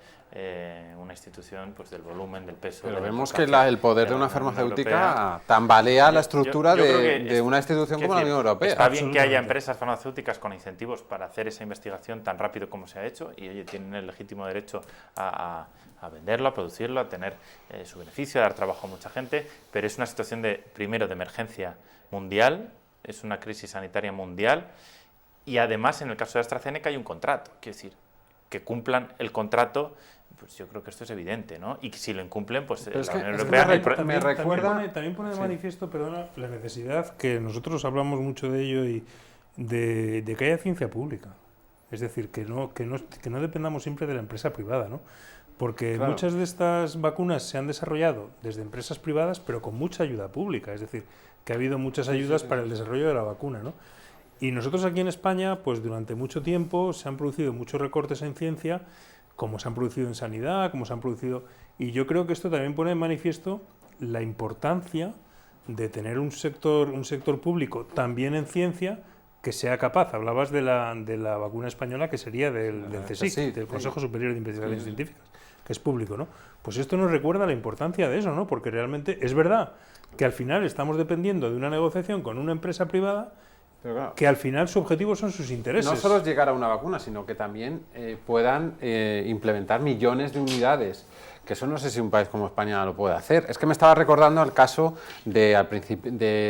una institución pues del volumen, del peso. Pero vemos que el poder de una farmacéutica tambalea la estructura de una institución como la Unión Europea. Está bien que haya empresas farmacéuticas con incentivos para hacer esa investigación tan rápido como se ha hecho, y oye, tienen el legítimo derecho a venderlo, a producirlo, a tener su beneficio, a dar trabajo a mucha gente, pero es una situación primero de emergencia mundial, es una crisis sanitaria mundial, y además en el caso de AstraZeneca hay un contrato, quiero decir, que cumplan el contrato, pues yo creo que esto es evidente, ¿no? Y que si lo incumplen, pues la Unión Europea... También pone de manifiesto, perdona, la necesidad, que nosotros hablamos mucho de ello, y de que haya ciencia pública. Es decir, que no dependamos siempre de la empresa privada, ¿no? Porque muchas de estas vacunas se han desarrollado desde empresas privadas, pero con mucha ayuda pública. Es decir, que ha habido muchas ayudas para el desarrollo de la vacuna, ¿no? Y nosotros aquí en España, pues durante mucho tiempo se han producido muchos recortes en ciencia, como se han producido en sanidad, como se han producido... Y yo creo que esto también pone de manifiesto la importancia de tener un sector público también en ciencia que sea capaz. Hablabas de la vacuna española, que sería del CSIC, del Consejo Superior de Investigaciones Científicas, que es público, ¿no? Pues esto nos recuerda la importancia de eso, ¿no? Porque realmente es verdad que al final estamos dependiendo de una negociación con una empresa privada, que al final su objetivo son sus intereses. No solo es llegar a una vacuna, sino que también puedan implementar millones de unidades, que eso no sé si un país como España lo puede hacer. Es que me estaba recordando el caso de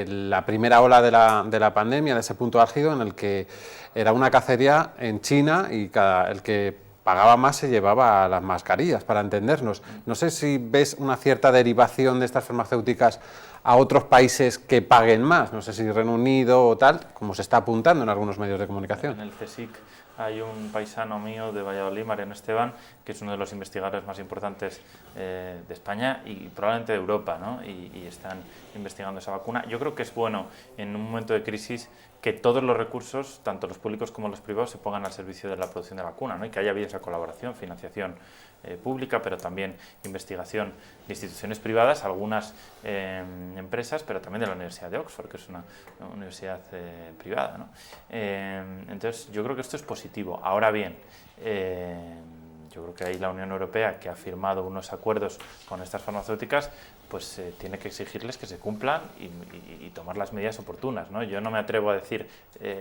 la primera ola de la pandemia, de ese punto álgido en el que era una cacería en China y el que pagaba más se llevaba las mascarillas, para entendernos. No sé si ves una cierta derivación de estas farmacéuticas a otros países que paguen más, no sé si Reino Unido o tal, como se está apuntando en algunos medios de comunicación. En el CSIC hay un paisano mío de Valladolid, Mariano Esteban, que es uno de los investigadores más importantes de España y probablemente de Europa, ¿no? Y están investigando esa vacuna. Yo creo que es bueno en un momento de crisis que todos los recursos, tanto los públicos como los privados, se pongan al servicio de la producción de la vacuna, ¿no? Y que haya habido esa colaboración, financiación pública, pero también investigación de instituciones privadas, algunas empresas, pero también de la Universidad de Oxford, que es una universidad privada, ¿no? Entonces, yo creo que esto es positivo. Ahora bien, yo creo que ahí la Unión Europea, que ha firmado unos acuerdos con estas farmacéuticas, pues tiene que exigirles que se cumplan y tomar las medidas oportunas, ¿no? Yo no me atrevo a decir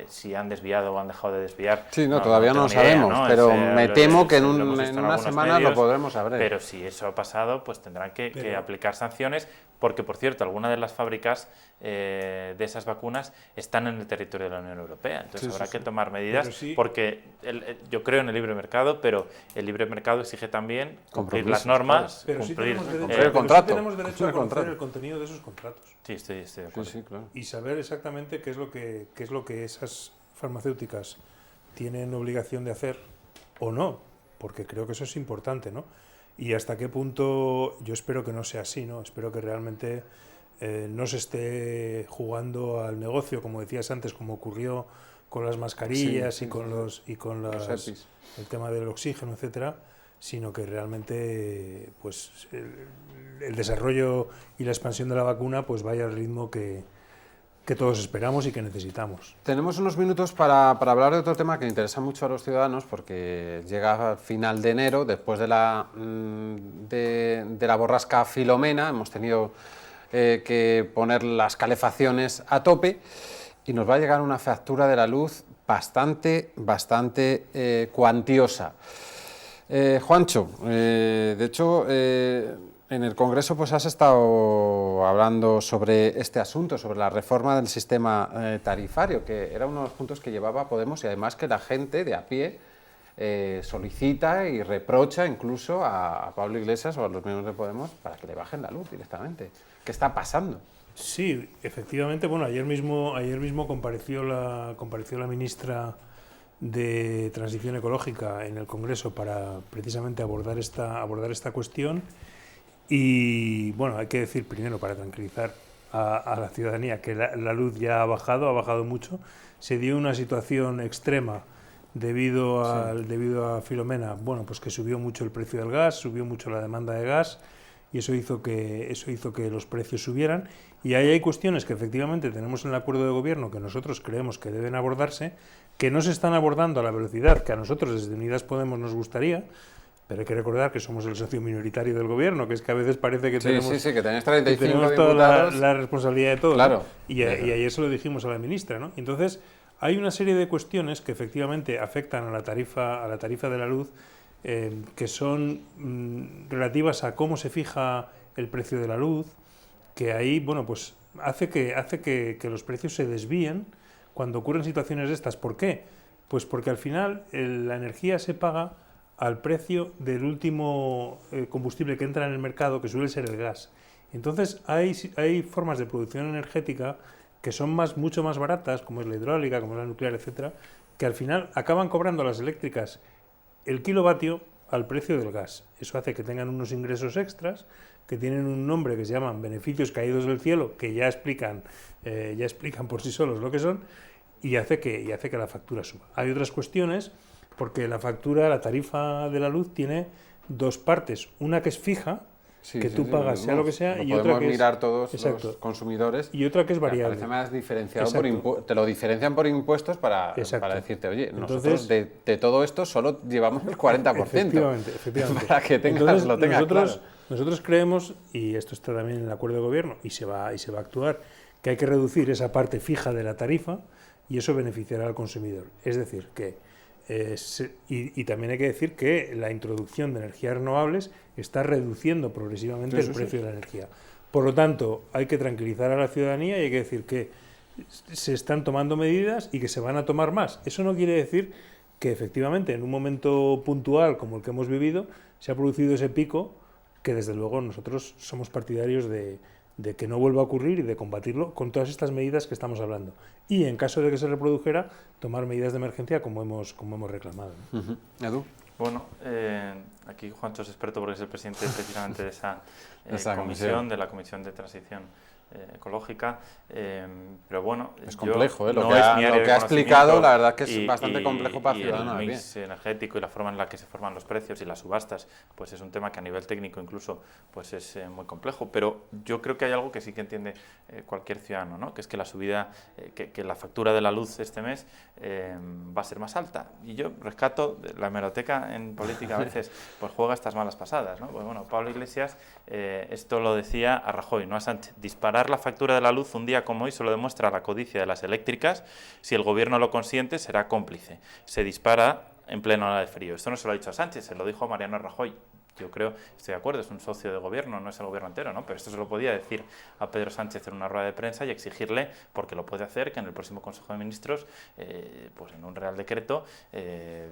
si han desviado o han dejado de desviar. Sí, todavía no lo sabemos, ¿no? Pero me temo que en unas semanas lo podremos saber. Pero si eso ha pasado, pues tendrán que aplicar sanciones, porque, por cierto, algunas de las fábricas de esas vacunas están en el territorio de la Unión Europea. Entonces habrá que tomar medidas, porque yo creo en el libre mercado, pero el libre mercado exige también cumplir las normas, cumplir el contrato. Tenemos derecho a conocer el contenido de esos contratos. Sí, estoy de acuerdo. Sí, claro. Y saber exactamente qué es lo que esas farmacéuticas tienen obligación de hacer o no, porque creo que eso es importante, ¿no? Y hasta qué punto, yo espero que no sea así, ¿no? Espero que realmente no se esté jugando al negocio, como decías antes, como ocurrió con las mascarillas y con los EPIs, el tema del oxígeno, etcétera, sino que realmente pues el desarrollo y la expansión de la vacuna pues vaya al ritmo que todos esperamos y que necesitamos. Tenemos unos minutos para hablar de otro tema que interesa mucho a los ciudadanos, porque llega a final de enero, después de la borrasca Filomena, hemos tenido que poner las calefacciones a tope y nos va a llegar una factura de la luz bastante cuantiosa. Juancho, de hecho, en el Congreso pues has estado hablando sobre este asunto, sobre la reforma del sistema tarifario, que era uno de los puntos que llevaba Podemos y además que la gente de a pie solicita y reprocha incluso a Pablo Iglesias o a los miembros de Podemos para que le bajen la luz directamente. ¿Qué está pasando? Sí, efectivamente, bueno, ayer mismo compareció la ministra de Transición Ecológica en el Congreso para precisamente abordar esta cuestión. Y bueno, hay que decir primero, para tranquilizar a la ciudadanía, que la luz ya ha bajado mucho. Se dio una situación extrema debido a Filomena, bueno, pues que subió mucho el precio del gas, subió mucho la demanda de gas y eso hizo que los precios subieran. Y ahí hay cuestiones que efectivamente tenemos en el acuerdo de gobierno que nosotros creemos que deben abordarse, que no se están abordando a la velocidad que a nosotros desde Unidas Podemos nos gustaría. Pero hay que recordar que somos el socio minoritario del gobierno, que es que a veces parece que tenemos que tenés 35 tenemos toda la responsabilidad de todo. Claro. ¿No? Y ayer se lo dijimos a la ministra, ¿no? Entonces, hay una serie de cuestiones que efectivamente afectan a la tarifa de la luz, que son relativas a cómo se fija el precio de la luz, que ahí, bueno, pues hace que los precios se desvíen cuando ocurren situaciones de estas. ¿Por qué? Pues porque al final la energía se paga al precio del último combustible que entra en el mercado, que suele ser el gas. Entonces hay formas de producción energética que son mucho más baratas, como es la hidráulica, como es la nuclear, etcétera, que al final acaban cobrando las eléctricas el kilovatio al precio del gas. Eso hace que tengan unos ingresos extras, que tienen un nombre que se llaman beneficios caídos del cielo, que ya explican por sí solos lo que son, y hace que la factura suba. Hay otras cuestiones, porque la tarifa de la luz tiene dos partes. Una que es fija, que tú pagas sea lo que sea, y otra que es... mirar todos los consumidores. Y otra que es variable. Parece más diferenciado te lo diferencian por impuestos para decirte, oye, nosotros de todo esto solo llevamos el 40%. Efectivamente. Para que lo tengas claro. Nosotros creemos, y esto está también en el acuerdo de gobierno, y se va a actuar, que hay que reducir esa parte fija de la tarifa y eso beneficiará al consumidor. Es decir, que y también hay que decir que la introducción de energías renovables está reduciendo progresivamente el precio de la energía. Por lo tanto, hay que tranquilizar a la ciudadanía y hay que decir que se están tomando medidas y que se van a tomar más. Eso no quiere decir que efectivamente en un momento puntual como el que hemos vivido se ha producido ese pico, que desde luego nosotros somos partidarios de que no vuelva a ocurrir y de combatirlo con todas estas medidas que estamos hablando. Y en caso de que se reprodujera, tomar medidas de emergencia como hemos reclamado. Edu. Bueno, aquí Juancho es experto porque es el presidente precisamente de esa comisión, de la Comisión de Transición ecológica, pero bueno, es complejo, no lo que es mi área de ha explicado, la verdad que es y, bastante complejo para ciudadanos. El mix energético y la forma en la que se forman los precios y las subastas, pues es un tema que a nivel técnico incluso pues es muy complejo, pero yo creo que hay algo que sí que entiende cualquier ciudadano, ¿no? Que es que la subida, que la factura de la luz este mes va a ser más alta. Y yo rescato, la hemeroteca en política a veces pues juega estas malas pasadas, ¿no? Pues bueno, Pablo Iglesias esto lo decía a Rajoy, no a Sánchez. Disparar la factura de la luz un día como hoy solo demuestra la codicia de las eléctricas. Si el gobierno lo consiente, será cómplice. Se dispara en plena hora de frío. Esto no se lo ha dicho a Sánchez, se lo dijo a Mariano Rajoy. Yo creo, estoy de acuerdo, es un socio de gobierno, no es el gobierno entero, ¿no? Pero esto se lo podía decir a Pedro Sánchez en una rueda de prensa y exigirle, porque lo puede hacer, que en el próximo Consejo de Ministros, pues en un Real Decreto,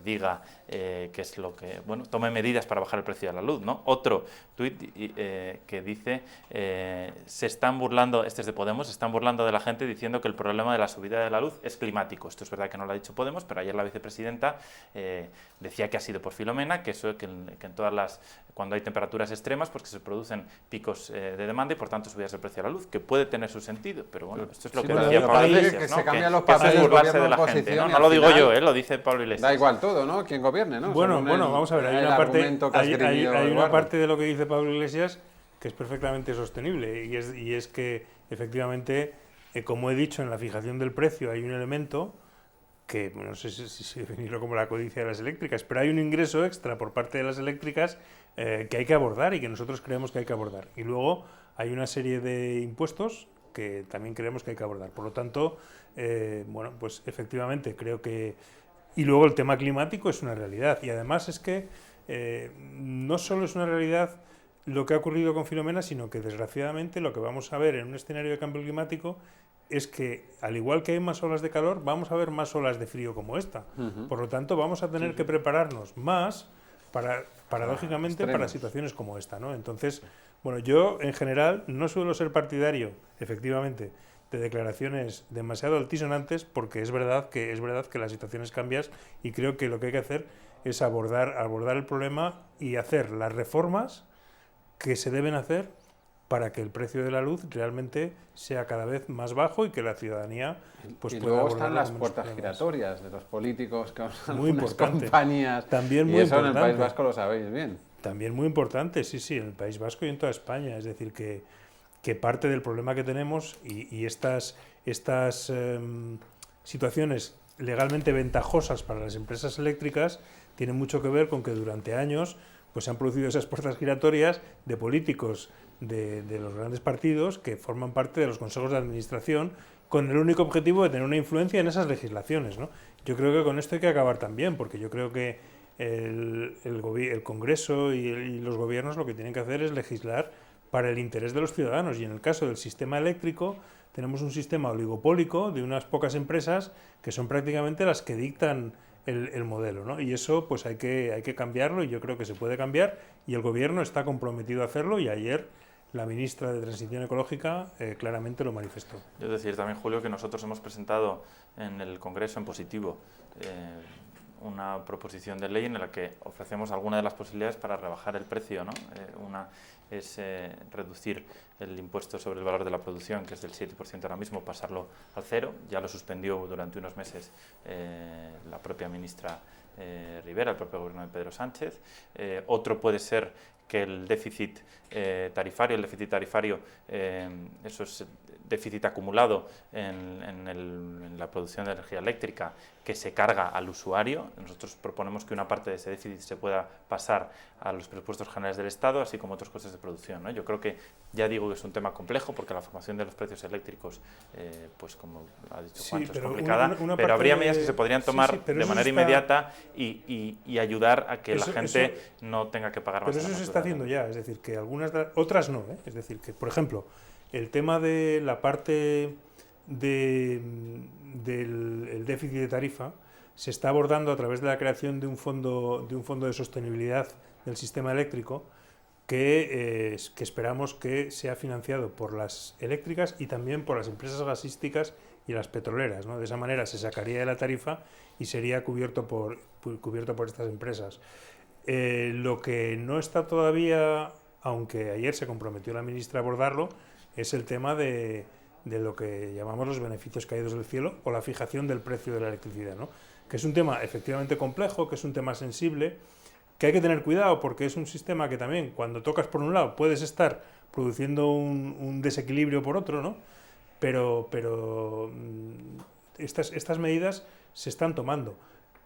diga qué es lo que, bueno, tome medidas para bajar el precio de la luz, ¿no? Otro tuit que dice, se están burlando, este es de Podemos, se están burlando de la gente diciendo que el problema de la subida de la luz es climático. Esto es verdad que no lo ha dicho Podemos, pero ayer la vicepresidenta decía que ha sido por Filomena, que eso que en todas las cuando hay temperaturas extremas, pues que se producen picos de demanda y por tanto subidas el precio de la luz, que puede tener su sentido, pero bueno, esto es lo que decía Pablo Iglesias, que ¿no? se cambian los que papeles es burlarse gobierno de la oposición gente, ¿no? y No al lo digo final yo, lo dice Pablo Iglesias. Da igual todo, ¿no? Quien gobierne, ¿no? Bueno, vamos a ver, hay una Eduardo. parte de lo que dice Pablo Iglesias que es perfectamente sostenible y es que efectivamente, como he dicho, en la fijación del precio hay un elemento que no sé si definirlo como la codicia de las eléctricas, pero hay un ingreso extra por parte de las eléctricas que hay que abordar y que nosotros creemos que hay que abordar. Y luego hay una serie de impuestos que también creemos que hay que abordar. Por lo tanto, bueno, pues efectivamente creo que... Y luego el tema climático es una realidad. Y además es que no solo es una realidad lo que ha ocurrido con Filomena, sino que desgraciadamente lo que vamos a ver en un escenario de cambio climático es que, al igual que hay más olas de calor, vamos a ver más olas de frío como esta. Por lo tanto, vamos a tener que prepararnos más paradójicamente para situaciones como esta, ¿no? Entonces, bueno, yo en general no suelo ser partidario, efectivamente, de declaraciones demasiado altisonantes, porque es verdad que las situaciones cambian y creo que lo que hay que hacer es abordar el problema y hacer las reformas que se deben hacer para que el precio de la luz realmente sea cada vez más bajo y que la ciudadanía pues y pueda luego abordar están las menos puertas problemas. giratorias de los políticos que son Muy algunas importante. compañías. También y muy eso importante. en el País Vasco lo sabéis bien. También muy importante, sí, en el País Vasco y en toda España. Es decir, que parte del problema que tenemos y estas situaciones legalmente ventajosas para las empresas eléctricas tienen mucho que ver con que durante años pues se han producido esas puertas giratorias de políticos de los grandes partidos que forman parte de los consejos de administración con el único objetivo de tener una influencia en esas legislaciones, ¿no? Yo creo que con esto hay que acabar también, porque yo creo que el Congreso y los gobiernos lo que tienen que hacer es legislar para el interés de los ciudadanos. Y en el caso del sistema eléctrico tenemos un sistema oligopólico de unas pocas empresas que son prácticamente las que dictan el modelo, ¿no? Y eso pues hay que cambiarlo y yo creo que se puede cambiar y el gobierno está comprometido a hacerlo y ayer la ministra de Transición Ecológica claramente lo manifestó. Es decir, también, Julio, que nosotros hemos presentado en el Congreso en positivo una proposición de ley en la que ofrecemos algunas de las posibilidades para rebajar el precio, ¿no? Una es reducir el impuesto sobre el valor de la producción, que es del 7% ahora mismo, pasarlo al 0. Ya lo suspendió durante unos meses la propia ministra Rivera, el propio gobierno de Pedro Sánchez. Otro puede ser que el déficit tarifario, eso es déficit acumulado en la producción de energía eléctrica que se carga al usuario. Nosotros proponemos que una parte de ese déficit se pueda pasar a los presupuestos generales del Estado, así como otros costes de producción, ¿no? Yo creo que, ya digo que es un tema complejo, porque la formación de los precios eléctricos, pues como ha dicho Juancho, es complicada, pero habría medidas que se podrían tomar de manera inmediata y ayudar a que la gente no tenga que pagar más. Pero eso se está haciendo ya, es decir, que otras no, ¿eh? Es decir, que, por ejemplo, el tema de la parte del déficit de tarifa se está abordando a través de la creación de un fondo de sostenibilidad del sistema eléctrico que esperamos que sea financiado por las eléctricas y también por las empresas gasísticas y las petroleras, ¿no? De esa manera se sacaría de la tarifa y sería cubierto por estas empresas. Lo que no está todavía, aunque ayer se comprometió la ministra a abordarlo, es el tema de lo que llamamos los beneficios caídos del cielo o la fijación del precio de la electricidad, ¿no? Que es un tema efectivamente complejo, que es un tema sensible, que hay que tener cuidado porque es un sistema que también cuando tocas por un lado puedes estar produciendo un desequilibrio por otro, ¿no? Pero estas medidas se están tomando.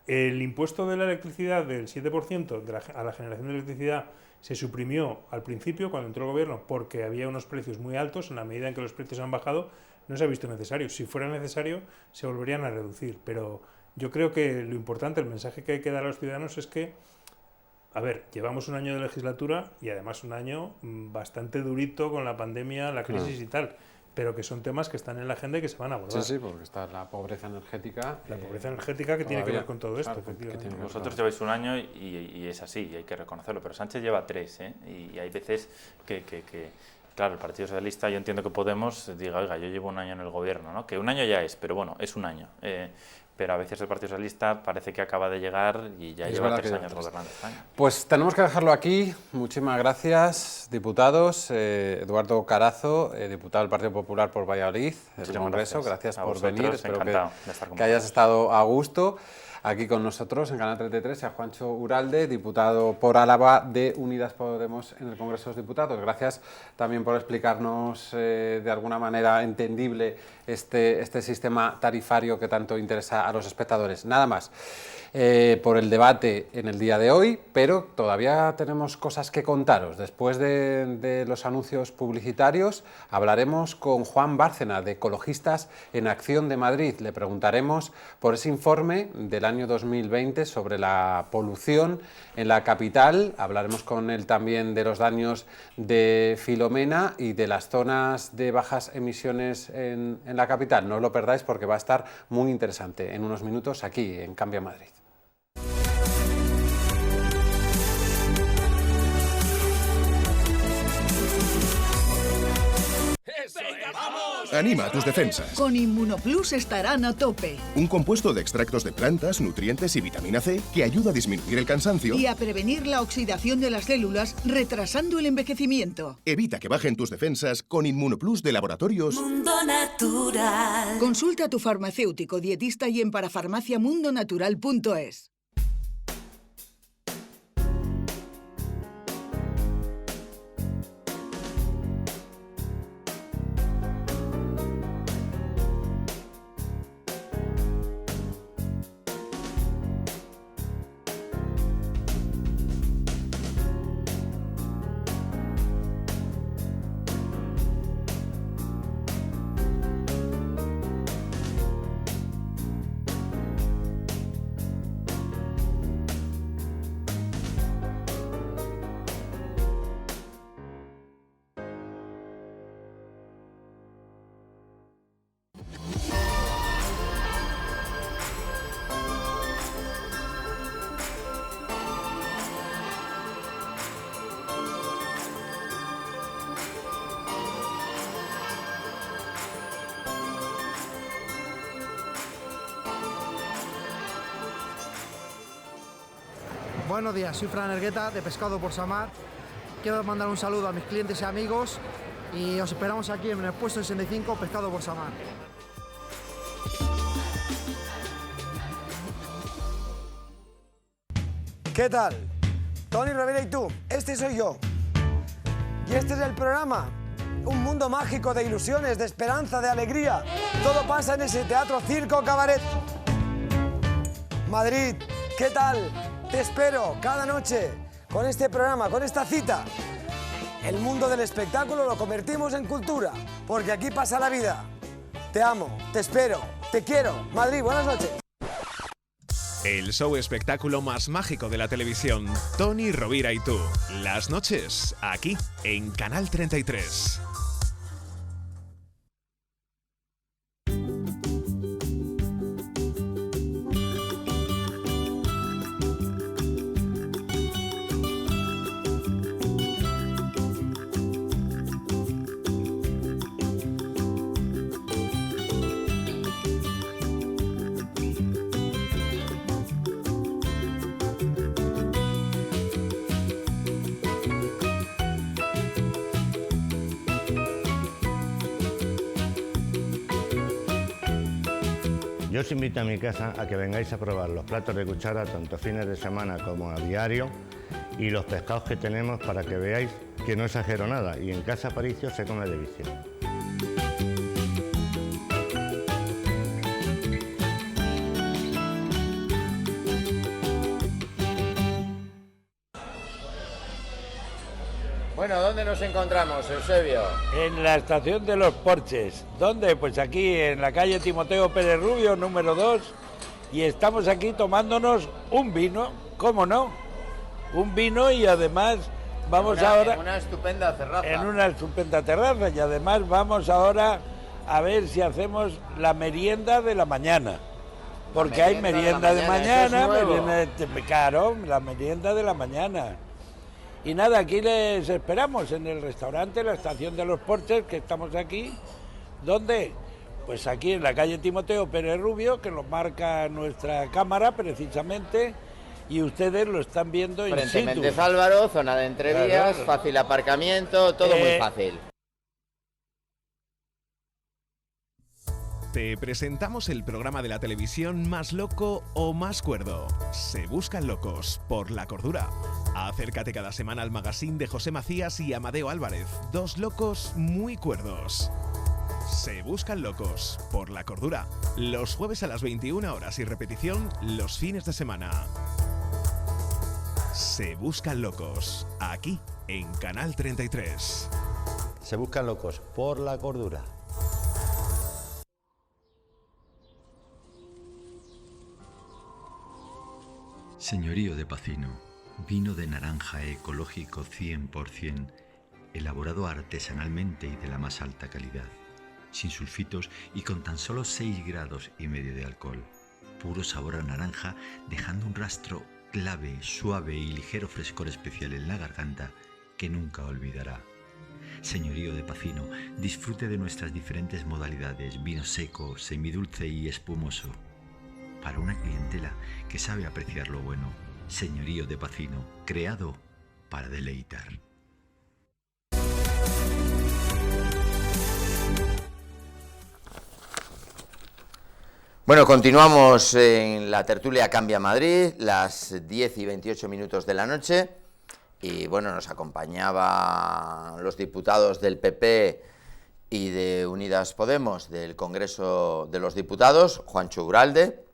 El impuesto de la electricidad del 7% a la generación de electricidad se suprimió al principio cuando entró el gobierno porque había unos precios muy altos. En la medida en que los precios han bajado no se ha visto necesario. Si fuera necesario se volverían a reducir, pero yo creo que lo importante, el mensaje que hay que dar a los ciudadanos es que, a ver, llevamos un año de legislatura y además un año bastante durito con la pandemia, la crisis y tal, pero que son temas que están en la agenda y que se van a abordar. Sí, porque está la pobreza energética. La pobreza energética que tiene que ver con todo esto, efectivamente. Vosotros lleváis un año y es así, y hay que reconocerlo, pero Sánchez lleva 3, ¿eh? Y hay veces que claro, el Partido Socialista, yo entiendo que Podemos diga, oiga, yo llevo un año en el gobierno, ¿no? Que un año ya es, pero bueno, es un año. Pero a veces el Partido Socialista parece que acaba de llegar y ya lleva 3 años gobernando España. Pues tenemos que dejarlo aquí. Muchísimas gracias, diputados. Eduardo Carazo, diputado del Partido Popular por Valladolid, del Congreso. Gracias por venir. Espero que hayas estado a gusto aquí con nosotros en Canal 33, y a Juancho Uralde, diputado por Álava de Unidas Podemos en el Congreso de los Diputados. Gracias también por explicarnos de alguna manera entendible este sistema tarifario que tanto interesa a los espectadores. Nada más por el debate en el día de hoy, pero todavía tenemos cosas que contaros. Después de los anuncios publicitarios hablaremos con Juan Bárcena, de Ecologistas en Acción de Madrid. Le preguntaremos por ese informe del año 2020 sobre la polución en la capital. Hablaremos con él también de los daños de Filomena y de las zonas de bajas emisiones en la capital. No os lo perdáis porque va a estar muy interesante en unos minutos aquí en Cambia Madrid. ¡Venga, vamos! Anima a tus defensas. Con Inmunoplus estarán a tope. Un compuesto de extractos de plantas, nutrientes y vitamina C que ayuda a disminuir el cansancio Y a prevenir la oxidación de las células, retrasando el envejecimiento. Evita que bajen tus defensas con Inmunoplus de Laboratorios Mundo Natural. Consulta a tu farmacéutico, dietista y en parafarmaciamundonatural.es. Buenos días, soy Fran Ergueta, de Pescado por Samar. Quiero mandar un saludo a mis clientes y amigos y os esperamos aquí en el puesto 65, Pescado por Samar. ¿Qué tal? Tony Rovira y tú, este soy yo. Y este es el programa. Un mundo mágico de ilusiones, de esperanza, de alegría. Todo pasa en ese teatro, circo, cabaret. Madrid, ¿qué tal? Te espero cada noche con este programa, con esta cita. El mundo del espectáculo lo convertimos en cultura, porque aquí pasa la vida. Te amo, te espero, te quiero. Madrid, buenas noches. El show espectáculo más mágico de la televisión. Tony Rovira y tú. Las noches, aquí, en Canal 33. Yo os invito a mi casa a que vengáis a probar los platos de cuchara, tanto fines de semana como a diario, y los pescados que tenemos para que veáis que no exagero nada, y en Casa Aparicio se come de vicio. Bueno, ¿dónde nos encontramos, Eusebio? En la estación de Los Porches. ¿Dónde? Pues aquí, en la calle Timoteo Pérez Rubio, número 2. Y estamos aquí tomándonos un vino, ¿cómo no? Un vino y además vamos ahora... En una estupenda terraza. En una estupenda terraza. Y además vamos ahora a ver si hacemos la merienda de la mañana. Porque hay merienda de mañana, claro, la merienda de la mañana. Y nada, aquí les esperamos en el restaurante, la estación de Los Porches, que estamos aquí. ¿Dónde? Pues aquí en la calle Timoteo Pérez Rubio, que lo marca nuestra cámara precisamente, y ustedes lo están viendo in situ. Méndez Álvaro, zona de entrevías, claro. Fácil aparcamiento, todo muy fácil. Te presentamos el programa de la televisión más loco o más cuerdo. Se buscan locos por la cordura. Acércate cada semana al magazine de José Macías y Amadeo Álvarez, dos locos muy cuerdos. Se buscan locos por la cordura. Los jueves a las 21 horas y repetición los fines de semana. Se buscan locos, aquí en Canal 33. Se buscan locos por la cordura. Señorío de Pacino, vino de naranja ecológico 100%, elaborado artesanalmente y de la más alta calidad, sin sulfitos y con tan solo 6,5 grados de alcohol. Puro sabor a naranja, dejando un rastro clave, suave y ligero frescor especial en la garganta que nunca olvidará. Señorío de Pacino, disfrute de nuestras diferentes modalidades, vino seco, semidulce y espumoso. Para una clientela que sabe apreciar lo bueno. Señorío de Pacino, creado para deleitar. Bueno, continuamos en la tertulia Cambia Madrid, las 10 y 28 minutos de la noche. Y bueno, nos acompañaban los diputados del PP y de Unidas Podemos del Congreso de los Diputados, Juancho Uralde,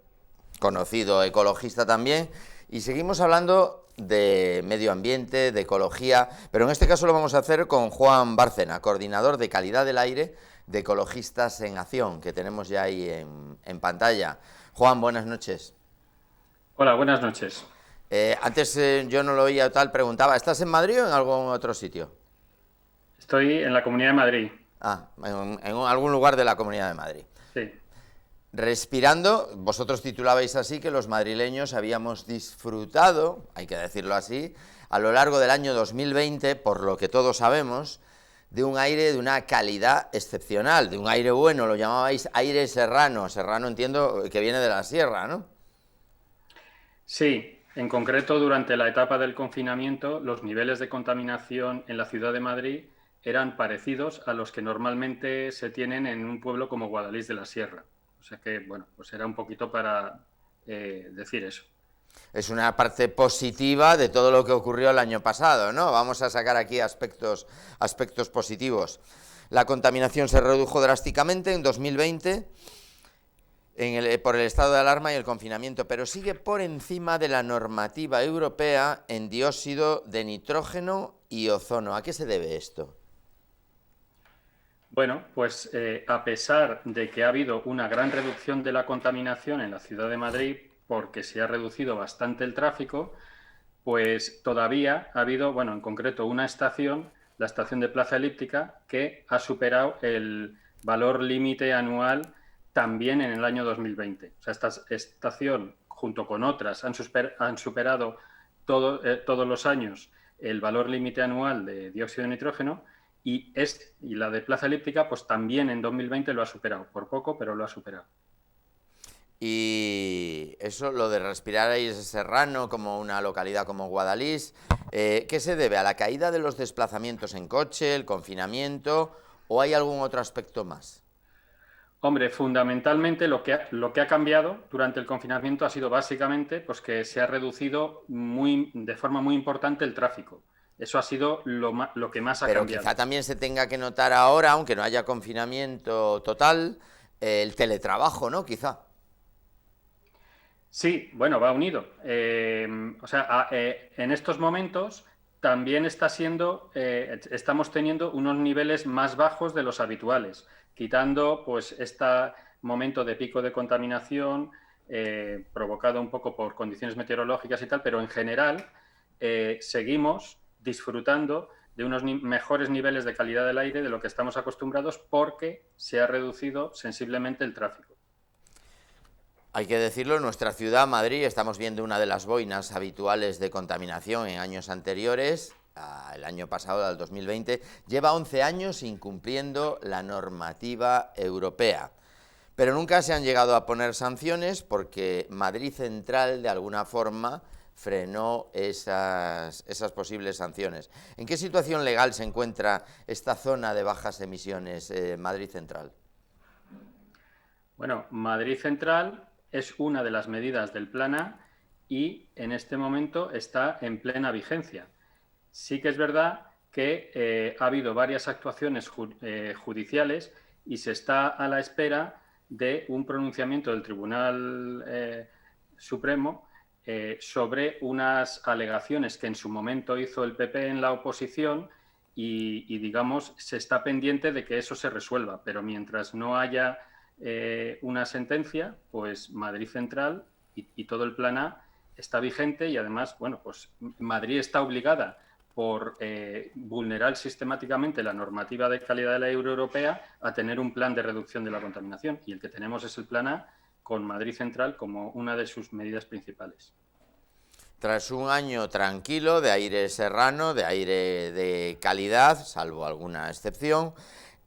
conocido ecologista también, y seguimos hablando de medio ambiente, de ecología, pero en este caso lo vamos a hacer con Juan Bárcena, coordinador de calidad del aire de Ecologistas en Acción, que tenemos ya ahí en pantalla. Juan, buenas noches. Hola, buenas noches. Antes yo no lo oía tal, preguntaba, ¿estás en Madrid o en algún otro sitio? Estoy en la Comunidad de Madrid. Ah, en algún lugar de la Comunidad de Madrid. Sí. Respirando, vosotros titulabais así que los madrileños habíamos disfrutado, hay que decirlo así, a lo largo del año 2020, por lo que todos sabemos, de un aire de una calidad excepcional, de un aire bueno, lo llamabais aire serrano. Serrano entiendo que viene de la sierra, ¿no? Sí, en concreto durante la etapa del confinamiento los niveles de contaminación en la ciudad de Madrid eran parecidos a los que normalmente se tienen en un pueblo como Guadalix de la Sierra. O sea que, bueno, pues era un poquito para decir eso. Es una parte positiva de todo lo que ocurrió el año pasado, ¿no? Vamos a sacar aquí aspectos positivos. La contaminación se redujo drásticamente en 2020 por el estado de alarma y el confinamiento, pero sigue por encima de la normativa europea en dióxido de nitrógeno y ozono. ¿A qué se debe esto? Bueno, pues a pesar de que ha habido una gran reducción de la contaminación en la ciudad de Madrid, porque se ha reducido bastante el tráfico, pues todavía ha habido, bueno, en concreto una estación, la estación de Plaza Elíptica, que ha superado el valor límite anual también en el año 2020. O sea, esta estación, junto con otras, han superado todos los años el valor límite anual de dióxido de nitrógeno, y la de Plaza Elíptica pues también en 2020 lo ha superado, por poco, pero lo ha superado. Y eso, lo de respirar aire serrano como una localidad como Guadalix, ¿qué se debe? ¿A la caída de los desplazamientos en coche, el confinamiento, o hay algún otro aspecto más? Hombre, fundamentalmente lo que ha cambiado durante el confinamiento ha sido básicamente pues, que se ha reducido de forma muy importante el tráfico. Eso ha sido lo que más ha cambiado. Pero quizá también se tenga que notar ahora, aunque no haya confinamiento total, el teletrabajo, ¿no? Quizá. Sí, bueno, va unido. En estos momentos también estamos teniendo unos niveles más bajos de los habituales, quitando pues este momento de pico de contaminación provocado un poco por condiciones meteorológicas y tal, pero en general seguimos disfrutando de unos mejores niveles de calidad del aire de lo que estamos acostumbrados porque se ha reducido sensiblemente el tráfico. Hay que decirlo, en nuestra ciudad, Madrid, estamos viendo una de las boinas habituales de contaminación en años anteriores. El año pasado, el 2020, lleva 11 años incumpliendo la normativa europea. Pero nunca se han llegado a poner sanciones porque Madrid Central, de alguna forma, frenó esas posibles sanciones. ¿En qué situación legal se encuentra esta zona de bajas emisiones, Madrid Central? Bueno, Madrid Central es una de las medidas del Plan A y en este momento está en plena vigencia. Sí que es verdad que ha habido varias actuaciones judiciales y se está a la espera de un pronunciamiento del Tribunal Supremo sobre unas alegaciones que en su momento hizo el PP en la oposición y digamos, se está pendiente de que eso se resuelva, pero mientras no haya una sentencia, pues Madrid Central y todo el Plan A está vigente y además, bueno, pues Madrid está obligada por vulnerar sistemáticamente la normativa de calidad de la europea a tener un plan de reducción de la contaminación y el que tenemos es el Plan A con Madrid Central como una de sus medidas principales. Tras un año tranquilo de aire serrano, de aire de calidad, salvo alguna excepción,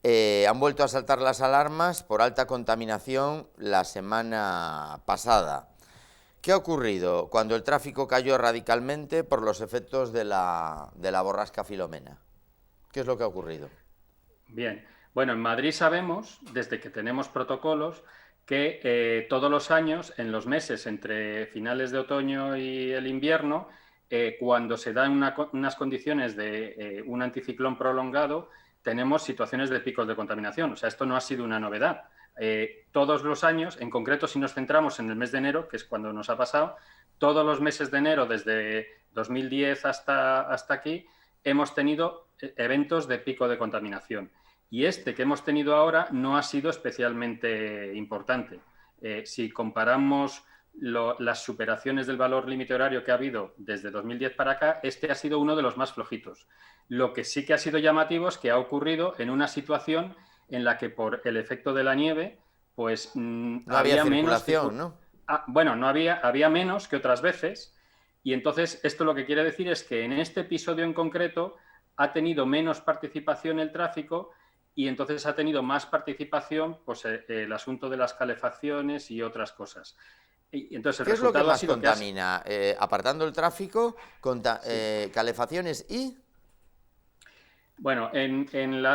han vuelto a saltar las alarmas por alta contaminación la semana pasada. ¿Qué ha ocurrido cuando el tráfico cayó radicalmente por los efectos de la borrasca Filomena? ¿Qué es lo que ha ocurrido? Bien, bueno, en Madrid sabemos, desde que tenemos protocolos, que todos los años, en los meses entre finales de otoño y el invierno, cuando se dan unas condiciones de un anticiclón prolongado, tenemos situaciones de picos de contaminación. O sea, esto no ha sido una novedad. Todos los años, en concreto si nos centramos en el mes de enero, que es cuando nos ha pasado, todos los meses de enero, desde 2010 hasta aquí, hemos tenido eventos de pico de contaminación. Y este que hemos tenido ahora no ha sido especialmente importante. Si comparamos las superaciones del valor límite horario que ha habido desde 2010 para acá, este ha sido uno de los más flojitos. Lo que sí que ha sido llamativo es que ha ocurrido en una situación en la que por el efecto de la nieve, pues no había circulación, ¿no? Bueno, había menos que otras veces y entonces esto lo que quiere decir es que en este episodio en concreto ha tenido menos participación el tráfico y entonces ha tenido más participación pues, el asunto de las calefacciones y otras cosas. Y entonces ¿qué es lo que más contamina? Apartando el tráfico, calefacciones y... Bueno, en el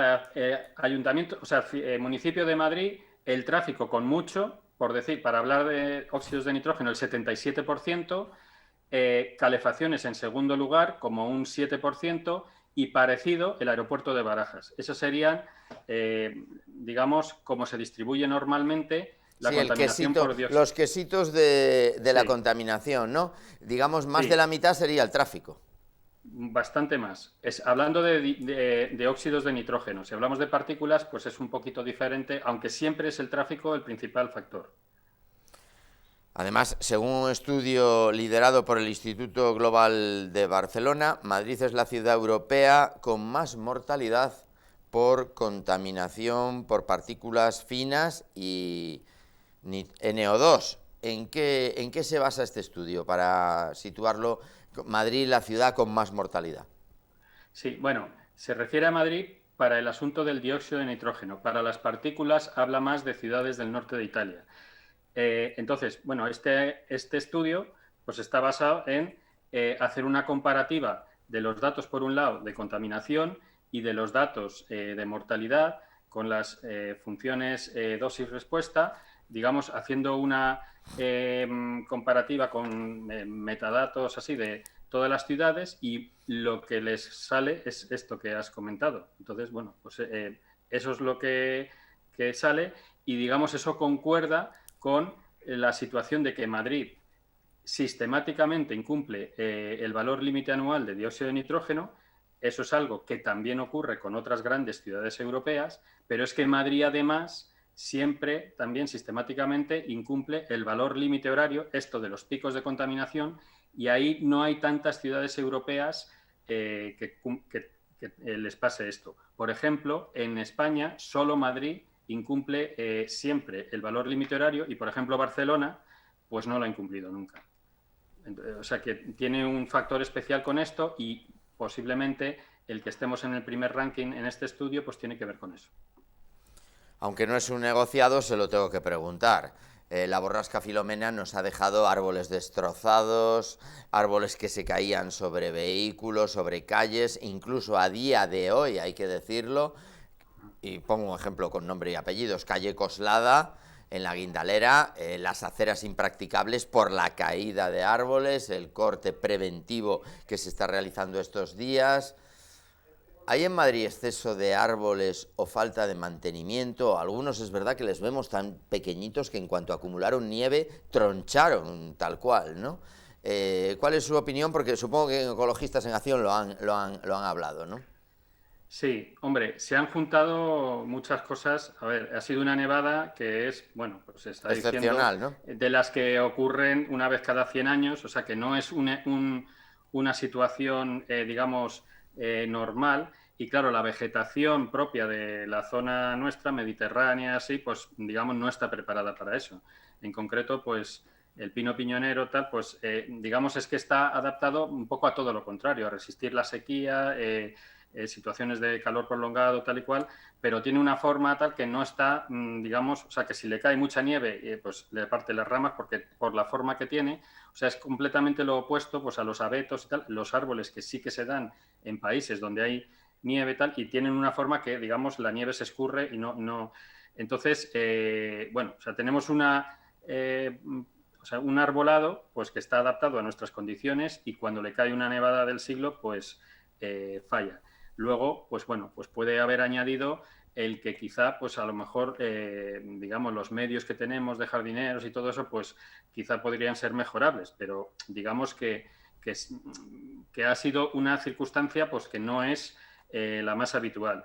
ayuntamiento, o sea, municipio de Madrid, el tráfico con mucho, por decir, para hablar de óxidos de nitrógeno, el 77%, calefacciones en segundo lugar, como un 7%, y parecido el aeropuerto de Barajas. Esos serían, digamos, como se distribuye normalmente la contaminación por dióxido. Los quesitos de la contaminación, ¿no? Digamos, más de la mitad sería el tráfico. Bastante más. Hablando de óxidos de nitrógeno, si hablamos de partículas, pues es un poquito diferente, aunque siempre es el tráfico el principal factor. Además, según un estudio liderado por el Instituto Global de Barcelona, Madrid es la ciudad europea con más mortalidad por contaminación por partículas finas y NO2. ¿En qué se basa este estudio para situarlo? Madrid, la ciudad con más mortalidad. Sí, bueno, se refiere a Madrid para el asunto del dióxido de nitrógeno. Para las partículas habla más de ciudades del norte de Italia. Entonces, bueno, este estudio pues está basado en hacer una comparativa de los datos, por un lado, de contaminación y de los datos de mortalidad las funciones dosis-respuesta, digamos, haciendo una comparativa con metadatos así de todas las ciudades, y lo que les sale es esto que has comentado. Entonces, bueno, pues eso es lo que sale, y digamos eso concuerda con la situación de que Madrid sistemáticamente incumple el valor límite anual de dióxido de nitrógeno. Eso es algo que también ocurre con otras grandes ciudades europeas, pero es que Madrid además siempre también sistemáticamente incumple el valor límite horario, esto de los picos de contaminación, y ahí no hay tantas ciudades europeas que les pase esto. Por ejemplo, en España solo Madrid incumple siempre el valor límite horario, y por ejemplo Barcelona pues no lo ha incumplido nunca. O sea que tiene un factor especial con esto, y posiblemente el que estemos en el primer ranking en este estudio pues tiene que ver con eso. Aunque no es un negociado, se lo tengo que preguntar. La borrasca Filomena nos ha dejado árboles destrozados, árboles que se caían sobre vehículos, sobre calles, incluso a día de hoy, hay que decirlo, y pongo un ejemplo con nombre y apellidos, calle Coslada, en la Guindalera, las aceras impracticables por la caída de árboles, el corte preventivo que se está realizando estos días. ¿Hay en Madrid exceso de árboles o falta de mantenimiento? Algunos es verdad que les vemos tan pequeñitos que en cuanto acumularon nieve, troncharon tal cual, ¿no? ¿Cuál es su opinión? Porque supongo que en Ecologistas en Acción lo han hablado, ¿no? Sí, hombre, se han juntado muchas cosas. A ver, ha sido una nevada que es, bueno, pues se está excepcional, diciendo, ¿no? de las que ocurren una vez cada 100 años, o sea que no es una situación, digamos, normal. Y claro, la vegetación propia de la zona nuestra, mediterránea, así, pues digamos no está preparada para eso. En concreto, pues el pino piñonero, tal, pues digamos es que está adaptado un poco a todo lo contrario, a resistir la sequía, situaciones de calor prolongado, tal y cual, pero tiene una forma tal que no está, digamos, o sea, que si le cae mucha nieve, pues le parte las ramas porque por la forma que tiene, o sea, es completamente lo opuesto pues a los abetos y tal, los árboles que sí que se dan en países donde hay nieve tal, y tienen una forma que, digamos, la nieve se escurre y no... Entonces, bueno, o sea, tenemos un arbolado pues que está adaptado a nuestras condiciones, y cuando le cae una nevada del siglo, pues falla. Luego, pues bueno, pues puede haber añadido el que quizá, pues a lo mejor, digamos, los medios que tenemos de jardineros y todo eso, pues quizá podrían ser mejorables, pero digamos que ha sido una circunstancia pues que no es la más habitual.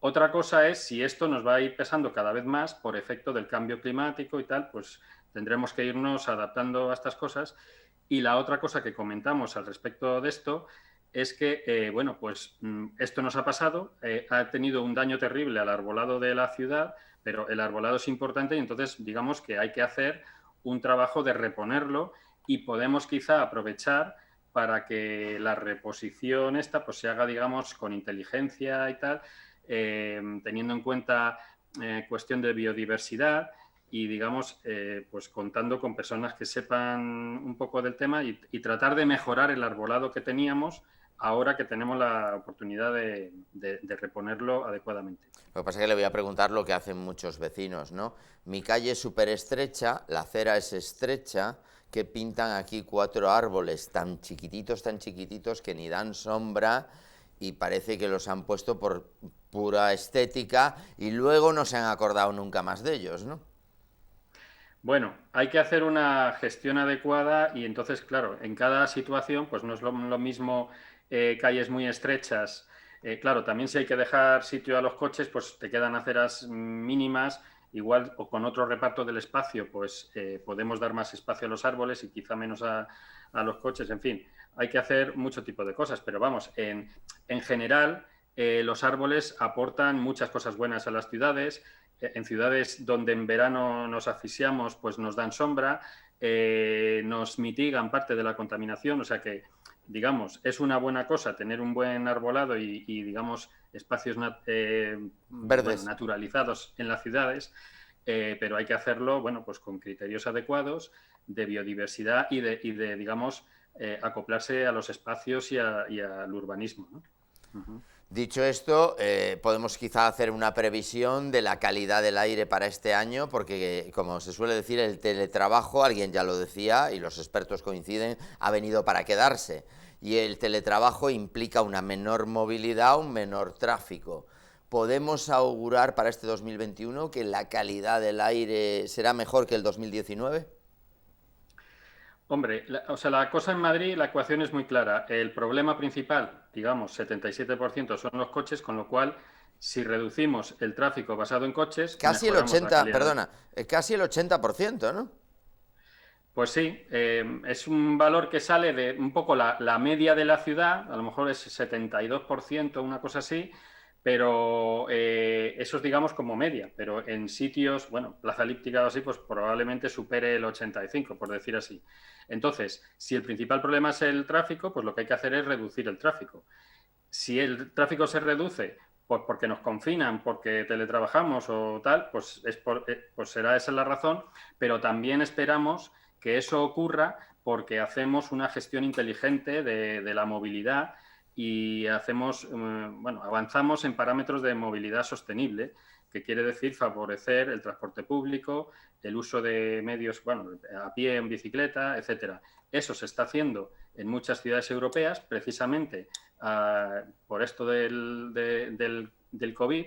Otra cosa es si esto nos va a ir pesando cada vez más por efecto del cambio climático y tal, pues tendremos que irnos adaptando a estas cosas. Y la otra cosa que comentamos al respecto de esto es que, bueno, pues esto nos ha pasado, ha tenido un daño terrible al arbolado de la ciudad, pero el arbolado es importante y entonces digamos que hay que hacer un trabajo de reponerlo, y podemos quizá aprovechar para que la reposición esta pues se haga, digamos, con inteligencia y tal, teniendo en cuenta cuestión de biodiversidad y, digamos, pues contando con personas que sepan un poco del tema y tratar de mejorar el arbolado que teníamos ahora que tenemos la oportunidad de reponerlo adecuadamente. Lo que pasa es que le voy a preguntar lo que hacen muchos vecinos, ¿no? Mi calle es súper estrecha, la acera es estrecha, que pintan aquí 4 árboles tan chiquititos que ni dan sombra, y parece que los han puesto por pura estética y luego no se han acordado nunca más de ellos, ¿no? Bueno, hay que hacer una gestión adecuada, y entonces, claro, en cada situación pues no es lo mismo calles muy estrechas. Claro, también si hay que dejar sitio a los coches, pues te quedan aceras mínimas, igual, o con otro reparto del espacio, pues podemos dar más espacio a los árboles y quizá menos a los coches. En fin, hay que hacer mucho tipo de cosas, pero vamos, en general los árboles aportan muchas cosas buenas a las ciudades. En ciudades donde en verano nos asfixiamos, pues nos dan sombra, nos mitigan parte de la contaminación, o sea que, digamos, es una buena cosa tener un buen arbolado y digamos, espacios verdes, naturalizados en las ciudades, pero hay que hacerlo, bueno, pues con criterios adecuados de biodiversidad y de digamos, acoplarse a los espacios y al urbanismo, ¿no? Dicho esto, podemos quizá hacer una previsión de la calidad del aire para este año, porque, como se suele decir, el teletrabajo, alguien ya lo decía, y los expertos coinciden, ha venido para quedarse. Y el teletrabajo implica una menor movilidad, un menor tráfico. ¿Podemos augurar para este 2021 que la calidad del aire será mejor que el 2019? Hombre, la cosa en Madrid, la ecuación es muy clara. El problema principal, digamos, 77% son los coches, con lo cual, si reducimos el tráfico basado en coches... Casi el 80%, ¿no? Pues sí, es un valor que sale de un poco la media de la ciudad, a lo mejor es 72%, una cosa así, pero eso es, digamos, como media, pero en sitios, bueno, Plaza Elíptica o así, pues probablemente supere el 85%, por decir así. Entonces, si el principal problema es el tráfico, pues lo que hay que hacer es reducir el tráfico. Si el tráfico se reduce pues porque nos confinan, porque teletrabajamos o tal, pues será esa la razón, pero también esperamos que eso ocurra porque hacemos una gestión inteligente de la movilidad y avanzamos en parámetros de movilidad sostenible, que quiere decir favorecer el transporte público, el uso de medios, a pie, en bicicleta, etcétera. Eso se está haciendo en muchas ciudades europeas, precisamente por esto del COVID,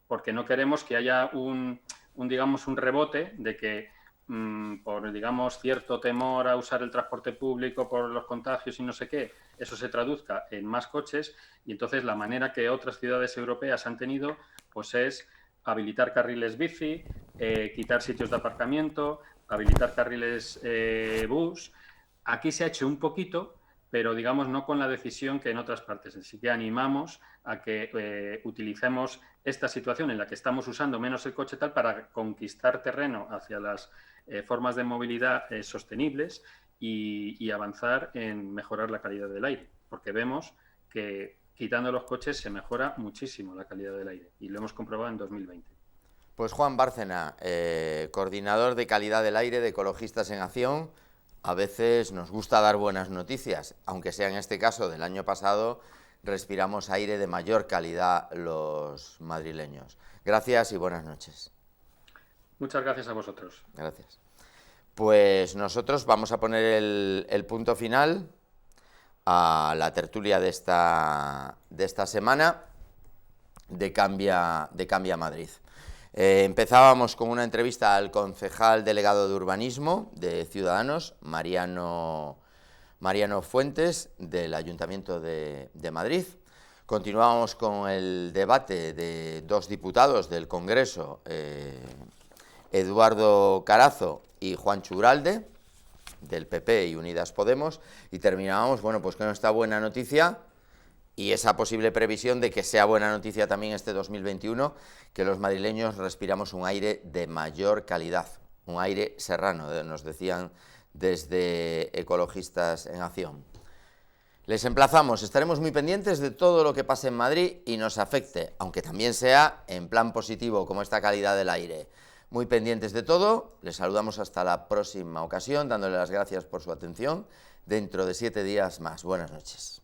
porque no queremos que haya un rebote de que por, digamos, cierto temor a usar el transporte público por los contagios y no sé qué, eso se traduzca en más coches, y entonces la manera que otras ciudades europeas han tenido pues es habilitar carriles bici, quitar sitios de aparcamiento, habilitar carriles bus. Aquí se ha hecho un poquito, pero digamos no con la decisión que en otras partes. Así que animamos a que utilicemos esta situación en la que estamos usando menos el coche tal para conquistar terreno hacia las formas de movilidad sostenibles y avanzar en mejorar la calidad del aire, porque vemos que quitando los coches se mejora muchísimo la calidad del aire y lo hemos comprobado en 2020. Pues Juan Bárcena, coordinador de calidad del aire de Ecologistas en Acción. A veces nos gusta dar buenas noticias, aunque sea en este caso del año pasado, respiramos aire de mayor calidad los madrileños. Gracias y buenas noches. Muchas gracias a vosotros. Gracias. Pues nosotros vamos a poner el punto final a la tertulia de esta semana de Cambia Madrid. Empezábamos con una entrevista al concejal delegado de Urbanismo de Ciudadanos, Mariano Fuentes, del Ayuntamiento de Madrid. Continuábamos con el debate de dos diputados del Congreso, Eduardo Carazo y Juan Uralde, del PP y Unidas Podemos, y terminábamos, pues con esta buena noticia y esa posible previsión de que sea buena noticia también este 2021, que los madrileños respiramos un aire de mayor calidad, un aire serrano, nos decían desde Ecologistas en Acción. Les emplazamos, estaremos muy pendientes de todo lo que pase en Madrid y nos afecte, aunque también sea en plan positivo, como esta calidad del aire. Muy pendientes de todo, les saludamos hasta la próxima ocasión, dándole las gracias por su atención, dentro de 7 días más. Buenas noches.